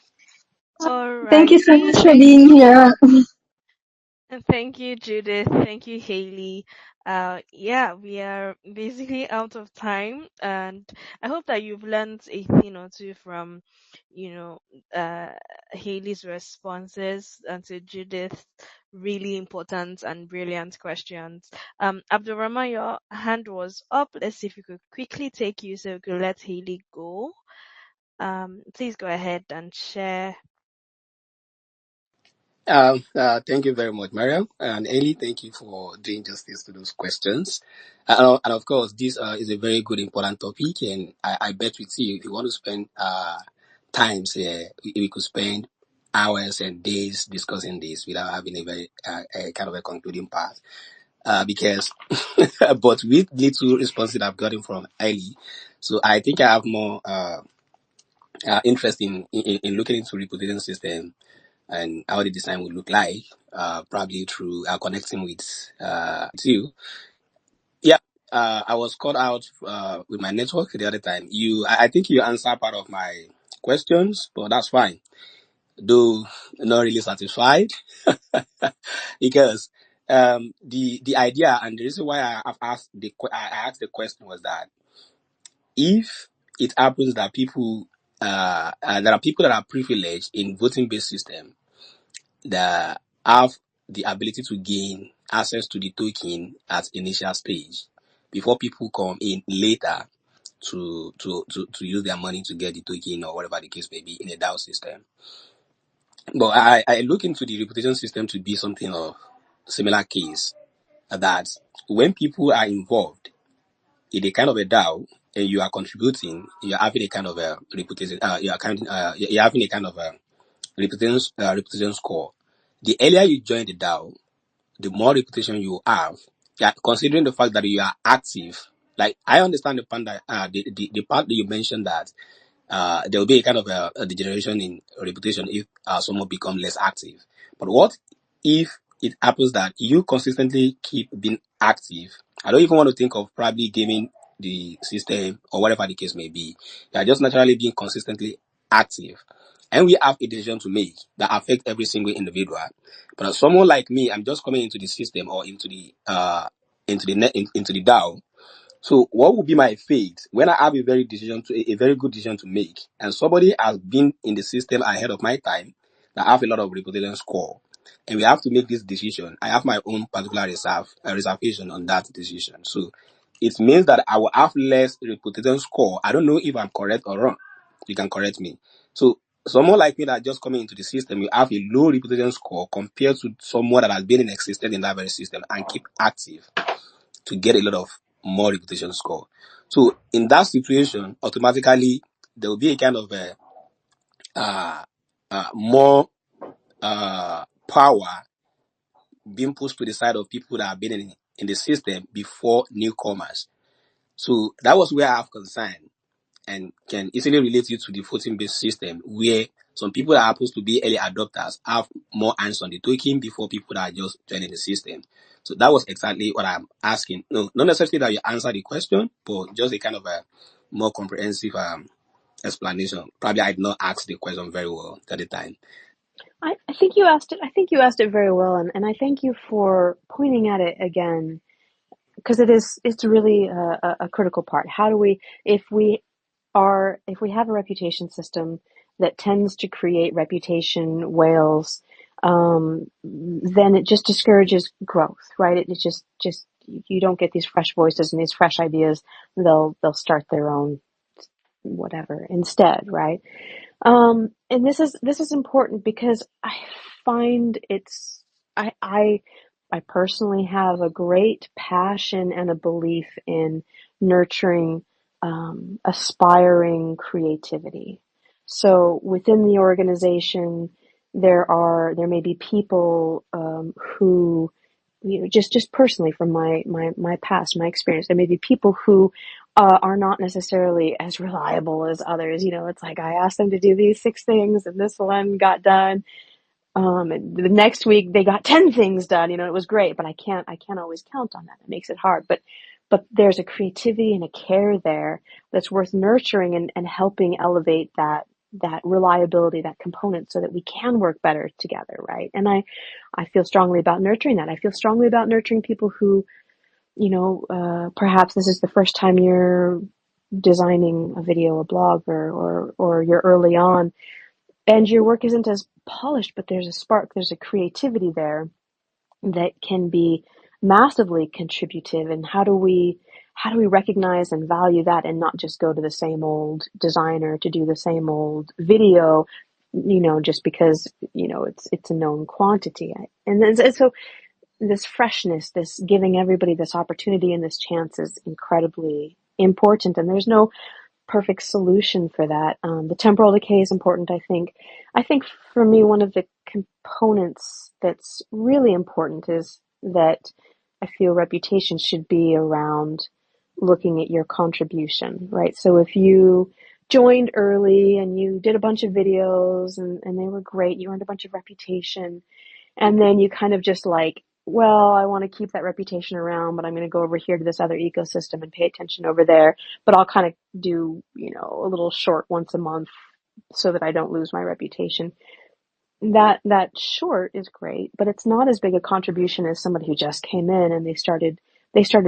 Thank you so Alrighty. much for being here. And thank you, Judith. Thank you, Haley. Yeah, we are basically out of time, and I hope that you've learned a thing or two from, you know, uh, Haley's responses and to Judith's really important and brilliant questions. Abdurrahman, your hand was up. Let's see if we could quickly take you so we could let Haley go. Please go ahead and share. Thank you very much, Mariam. And Ellie, thank you for doing justice to those questions. And of course, this is a very good, important topic. And I bet with you, if you want to spend times here, we could spend hours and days discussing this without having a very a kind of a concluding part. Because, but with little responses I've gotten from Ellie, so I think I have more interest in looking into reputation system and how the design would look like, probably through connecting with you. Yeah, I was caught out with my network the other time. I think you answered part of my questions, but that's fine. Though not really satisfied because the idea and the reason why I have asked I asked the question was that if it happens that there are people that are privileged in voting based system that have the ability to gain access to the token at initial stage before people come in later to use their money to get the token or whatever the case may be in a DAO system. But I look into the reputation system to be something of similar case that when people are involved in a kind of a DAO and you are contributing, you're having a kind of a reputation, you're having a kind of a reputation score. The earlier you join the DAO, the more reputation you have. Yeah, considering the fact that you are active. Like I understand the part that the part that you mentioned that there will be a kind of a degeneration in reputation if someone become less active. But what if it happens that you consistently keep being active? I don't even want to think of probably gaming the system or whatever the case may be. You are just naturally being consistently active. And we have a decision to make that affect every single individual. But as someone like me, I'm just coming into the system or into the into the DAO. So what would be my fate when I have a very good decision to make, and somebody has been in the system ahead of my time that have a lot of reputation score, and we have to make this decision. I have my own particular reservation on that decision. So it means that I will have less reputation score. I don't know if I'm correct or wrong. You can correct me. So someone like me that just coming into the system, you have a low reputation score compared to someone that has been in existence in that very system and keep active to get a lot of more reputation score. So in that situation, automatically there will be a kind of uh, more power being pushed to the side of people that have been in the system before newcomers. So that was where I have concern and can easily relate you to the voting-based system where some people that are supposed to be early adopters have more hands on the token before people that are just joining the system. So that was exactly what I'm asking. No, not necessarily that you answer the question, but just a kind of a more comprehensive explanation. Probably I did not ask the question very well at the time. I think you asked it. I think you asked it very well, and I thank you for pointing at it again, because it's really a critical part. How do we, if we have a reputation system that tends to create reputation whales, then it just discourages growth, right? It just you don't get these fresh voices and these fresh ideas. They'll start their own whatever instead, right? And this is important because I find I personally have a great passion and a belief in nurturing aspiring creativity. So within the organization, there may be people who, you know, just personally from my past, my experience, there may be people who are not necessarily as reliable as others. You know, it's like I asked them to do these 6 things and this one got done. And the next week they got 10 things done. You know, it was great, but I can't always count on that. It makes it hard. But there's a creativity and a care there that's worth nurturing and helping elevate that reliability, that component, so that we can work better together, right? And I feel strongly about nurturing that. I feel strongly about nurturing people who, you know, perhaps this is the first time you're designing a video, a blog, or you're early on, and your work isn't as polished, but there's a spark, there's a creativity there that can be massively contributive. And how do we recognize and value that, and not just go to the same old designer to do the same old video, you know, just because, you know, it's a known quantity. And so this freshness, this giving everybody this opportunity and this chance is incredibly important. And there's no perfect solution for that. The temporal decay is important, I think. I think for me, one of the components that's really important is that I feel reputation should be around looking at your contribution, right? So if you joined early and you did a bunch of videos and they were great, you earned a bunch of reputation, and then you kind of just like, well, I want to keep that reputation around, but I'm going to go over here to this other ecosystem and pay attention over there. But I'll kind of do, you know, a little short once a month so that I don't lose my reputation. That short is great, but it's not as big a contribution as somebody who just came in and they started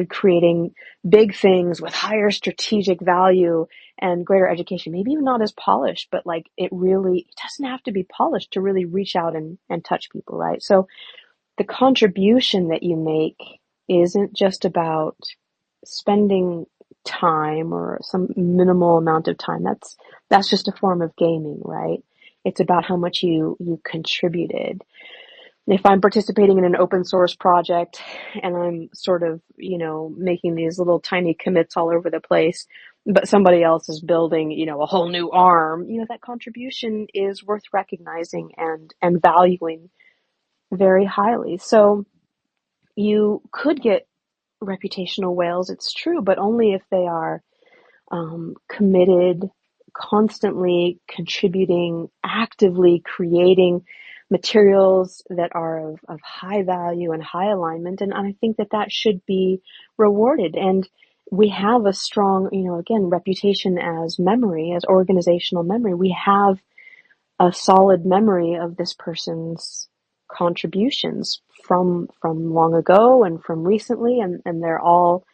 creating big things with higher strategic value and greater education. Maybe even not as polished, but like it doesn't have to be polished to really reach out and touch people, right? So the contribution that you make isn't just about spending time or some minimal amount of time. That's just a form of gaming, right? It's about how much you contributed. If I'm participating in an open source project and I'm sort of, you know, making these little tiny commits all over the place, but somebody else is building, you know, a whole new arm, you know, that contribution is worth recognizing and valuing very highly. So you could get reputational whales, it's true, but only if they are committed constantly contributing, actively creating materials that are of high value and high alignment. And I think that that should be rewarded. And we have a strong, again, reputation as memory, as organizational memory. We have a solid memory of this person's contributions from long ago and from recently, and they're all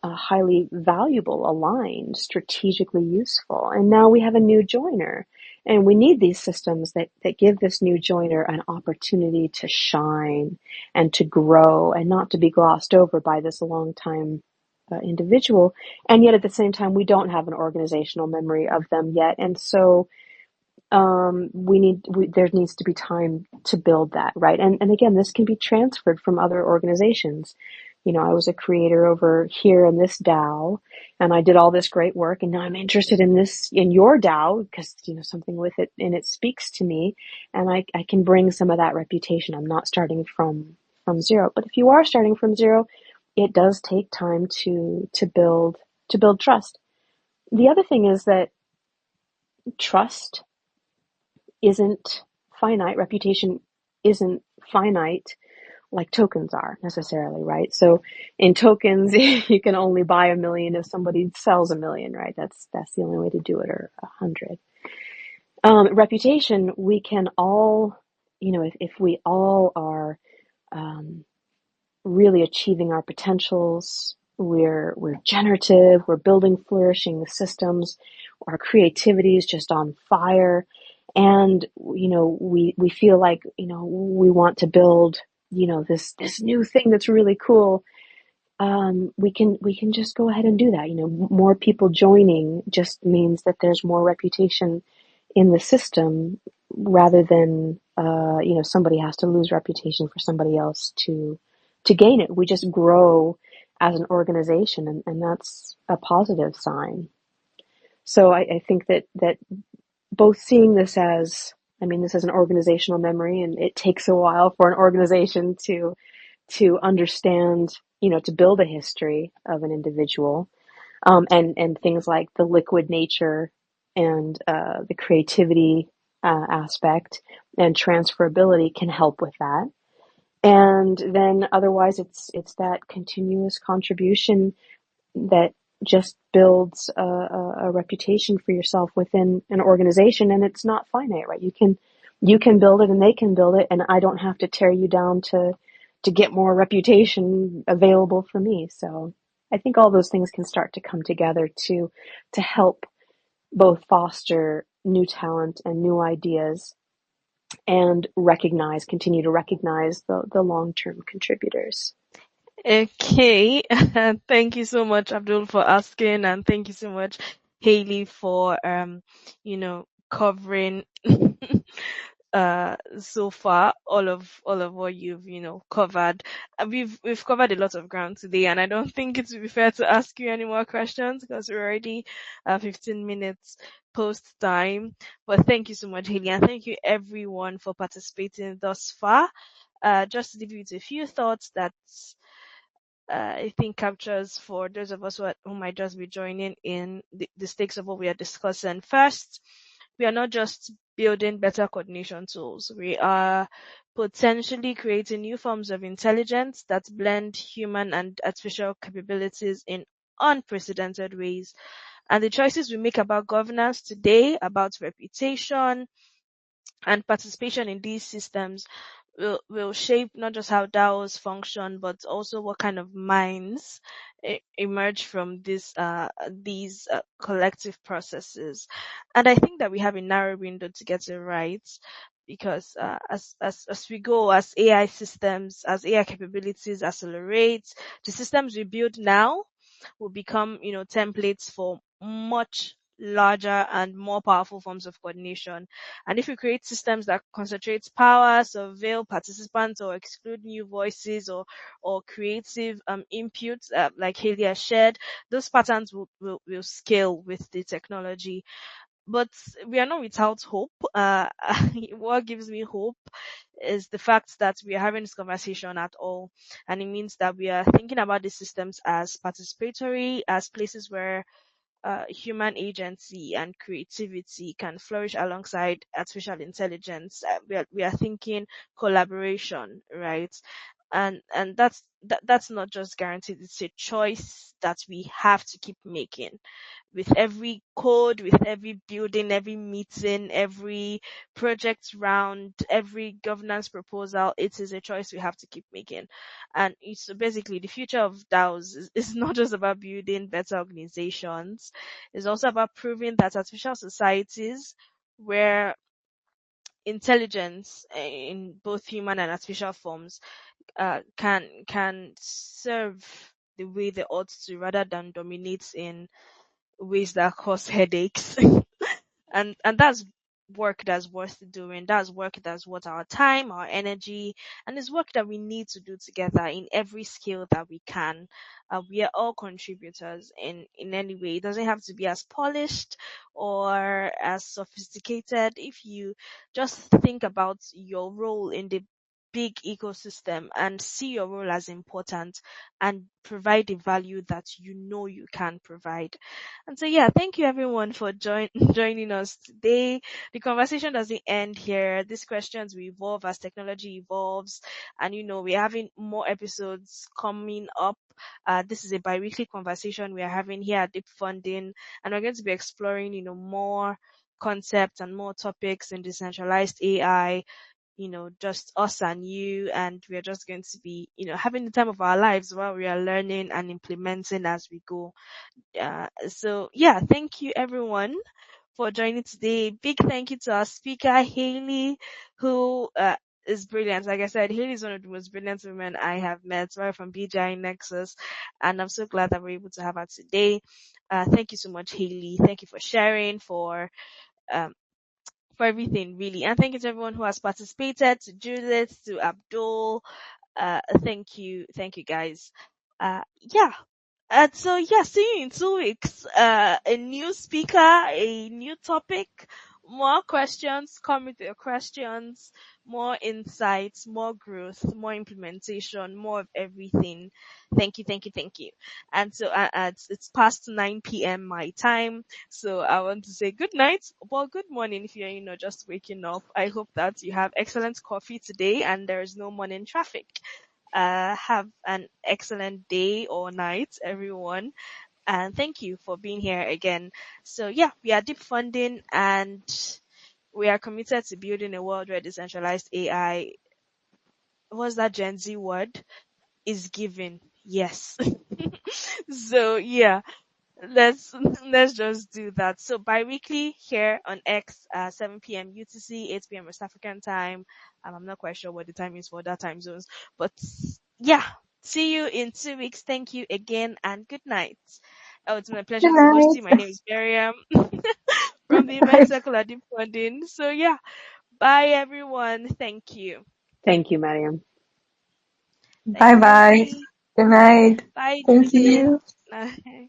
highly valuable, aligned, strategically useful. And now we have a new joiner, and we need these systems that give this new joiner an opportunity to shine and to grow and not to be glossed over by this long time individual. And yet at the same time, we don't have an organizational memory of them yet. And so there needs to be time to build that, right? And again, this can be transferred from other organizations. I was a creator over here in this DAO, and I did all this great work, and now I'm interested in your DAO because, something with it in it speaks to me, and I can bring some of that reputation. I'm not starting from zero. But if you are starting from zero, it does take time to build trust. The other thing is that trust isn't finite. Reputation isn't finite like tokens are necessarily, right? So in tokens, you can only buy 1 million if somebody sells 1 million, right? That's the only way to do it, or 100. Reputation, we can all, if we all are really achieving our potentials, we're generative, we're building flourishing systems, our creativity is just on fire, and we feel like we want to build this new thing that's really cool. We can just go ahead and do that. More people joining just means that there's more reputation in the system, rather than somebody has to lose reputation for somebody else to gain it. We just grow as an organization, and that's a positive sign. So I think that both seeing this as, this is an organizational memory, and it takes a while for an organization to understand, to build a history of an individual, and things like the liquid nature and the creativity aspect and transferability can help with that. And then otherwise, it's that continuous contribution that just builds a reputation for yourself within an organization, and it's not finite, right? You can build it, and they can build it, and I don't have to tear you down to get more reputation available for me. So I think all those things can start to come together to help both foster new talent and new ideas, and continue to recognize the long-term contributors. Okay. Thank you so much, Abdul, for asking, and thank you so much, Haley, for covering so far all of what you've covered. We've covered a lot of ground today, and I don't think it would be fair to ask you any more questions because we're already 15 minutes post time. But thank you so much, Haley, and thank you everyone for participating thus far. Just to leave you with a few thoughts that I think captures for those of us who might just be joining in the stakes of what we are discussing. First, we are not just building better coordination tools. We are potentially creating new forms of intelligence that blend human and artificial capabilities in unprecedented ways. And the choices we make about governance today, about reputation, and participation in these systems will shape not just how DAOs function, but also what kind of minds emerge from these collective processes. And I think that we have a narrow window to get it right, because as we go, as AI systems, as AI capabilities accelerate, the systems we build now will become templates for much larger and more powerful forms of coordination. And if we create systems that concentrate power, surveil participants, or exclude new voices or creative inputs, like Haley has shared, those patterns will scale with the technology. But we are not without hope. What gives me hope is the fact that we are having this conversation at all. And it means that we are thinking about these systems as participatory, as places where human agency and creativity can flourish alongside artificial intelligence. We are thinking collaboration, right? And that's not just guaranteed, it's a choice that we have to keep making. With every code, with every building, every meeting, every project round, every governance proposal, it is a choice we have to keep making. And so basically, the future of DAOs is not just about building better organizations, it's also about proving that artificial societies where intelligence in both human and artificial forms can serve the way they ought to, rather than dominate in ways that cause headaches. And that's work that's worth doing. That's work that's worth our time, our energy, and it's work that we need to do together in every skill that we can. We are all contributors in any way. It doesn't have to be as polished or as sophisticated. If you just think about your role in the big ecosystem and see your role as important and provide the value that you know you can provide. And so, yeah, thank you everyone for joining us today. The conversation doesn't end here. These questions will evolve as technology evolves. And, we're having more episodes coming up. This is a bi-weekly conversation we are having here at Deep Funding. And we're going to be exploring, more concepts and more topics in decentralized AI, just us and you, and we're just going to be, having the time of our lives while we are learning and implementing as we go. So yeah, thank you everyone for joining today. Big thank you to our speaker, Haley, who is brilliant. Like I said, Haley is one of the most brilliant women I have met, right from BGI Nexus, and I'm so glad that we're able to have her today. Thank you so much, Haley. Thank you for sharing, um, for everything, really. And thank you to everyone who has participated, to Judith, to Abdul. Thank you. Thank you guys. Yeah. So yeah, see you in 2 weeks. A new speaker, a new topic, more questions. Come with your questions, more insights, more growth, more implementation, more of everything. Thank you, thank you, thank you. And so it's past 9 p.m. my time. So I want to say good night. Well, good morning if you're, just waking up. I hope that you have excellent coffee today and there is no morning traffic. Have an excellent day or night, everyone. And thank you for being here again. So yeah, we are Deep Funding and we are committed to building a world where decentralized AI, what's that Gen Z word? Is given. Yes. So yeah, let's let's just do that. So bi-weekly here on X, 7 p.m. UTC, 8 p.m. West African time. I'm not quite sure what the time is for that time zones, but yeah, see you in 2 weeks. Thank you again and good night. Oh, it's my pleasure Good to host night. you. My name is Miriam from the Event Circle at Deep Funding. So yeah, bye everyone. Thank you. Thank you, Mariam. Thank Bye you. bye. Good night. Bye, Thank Judith. you. Bye.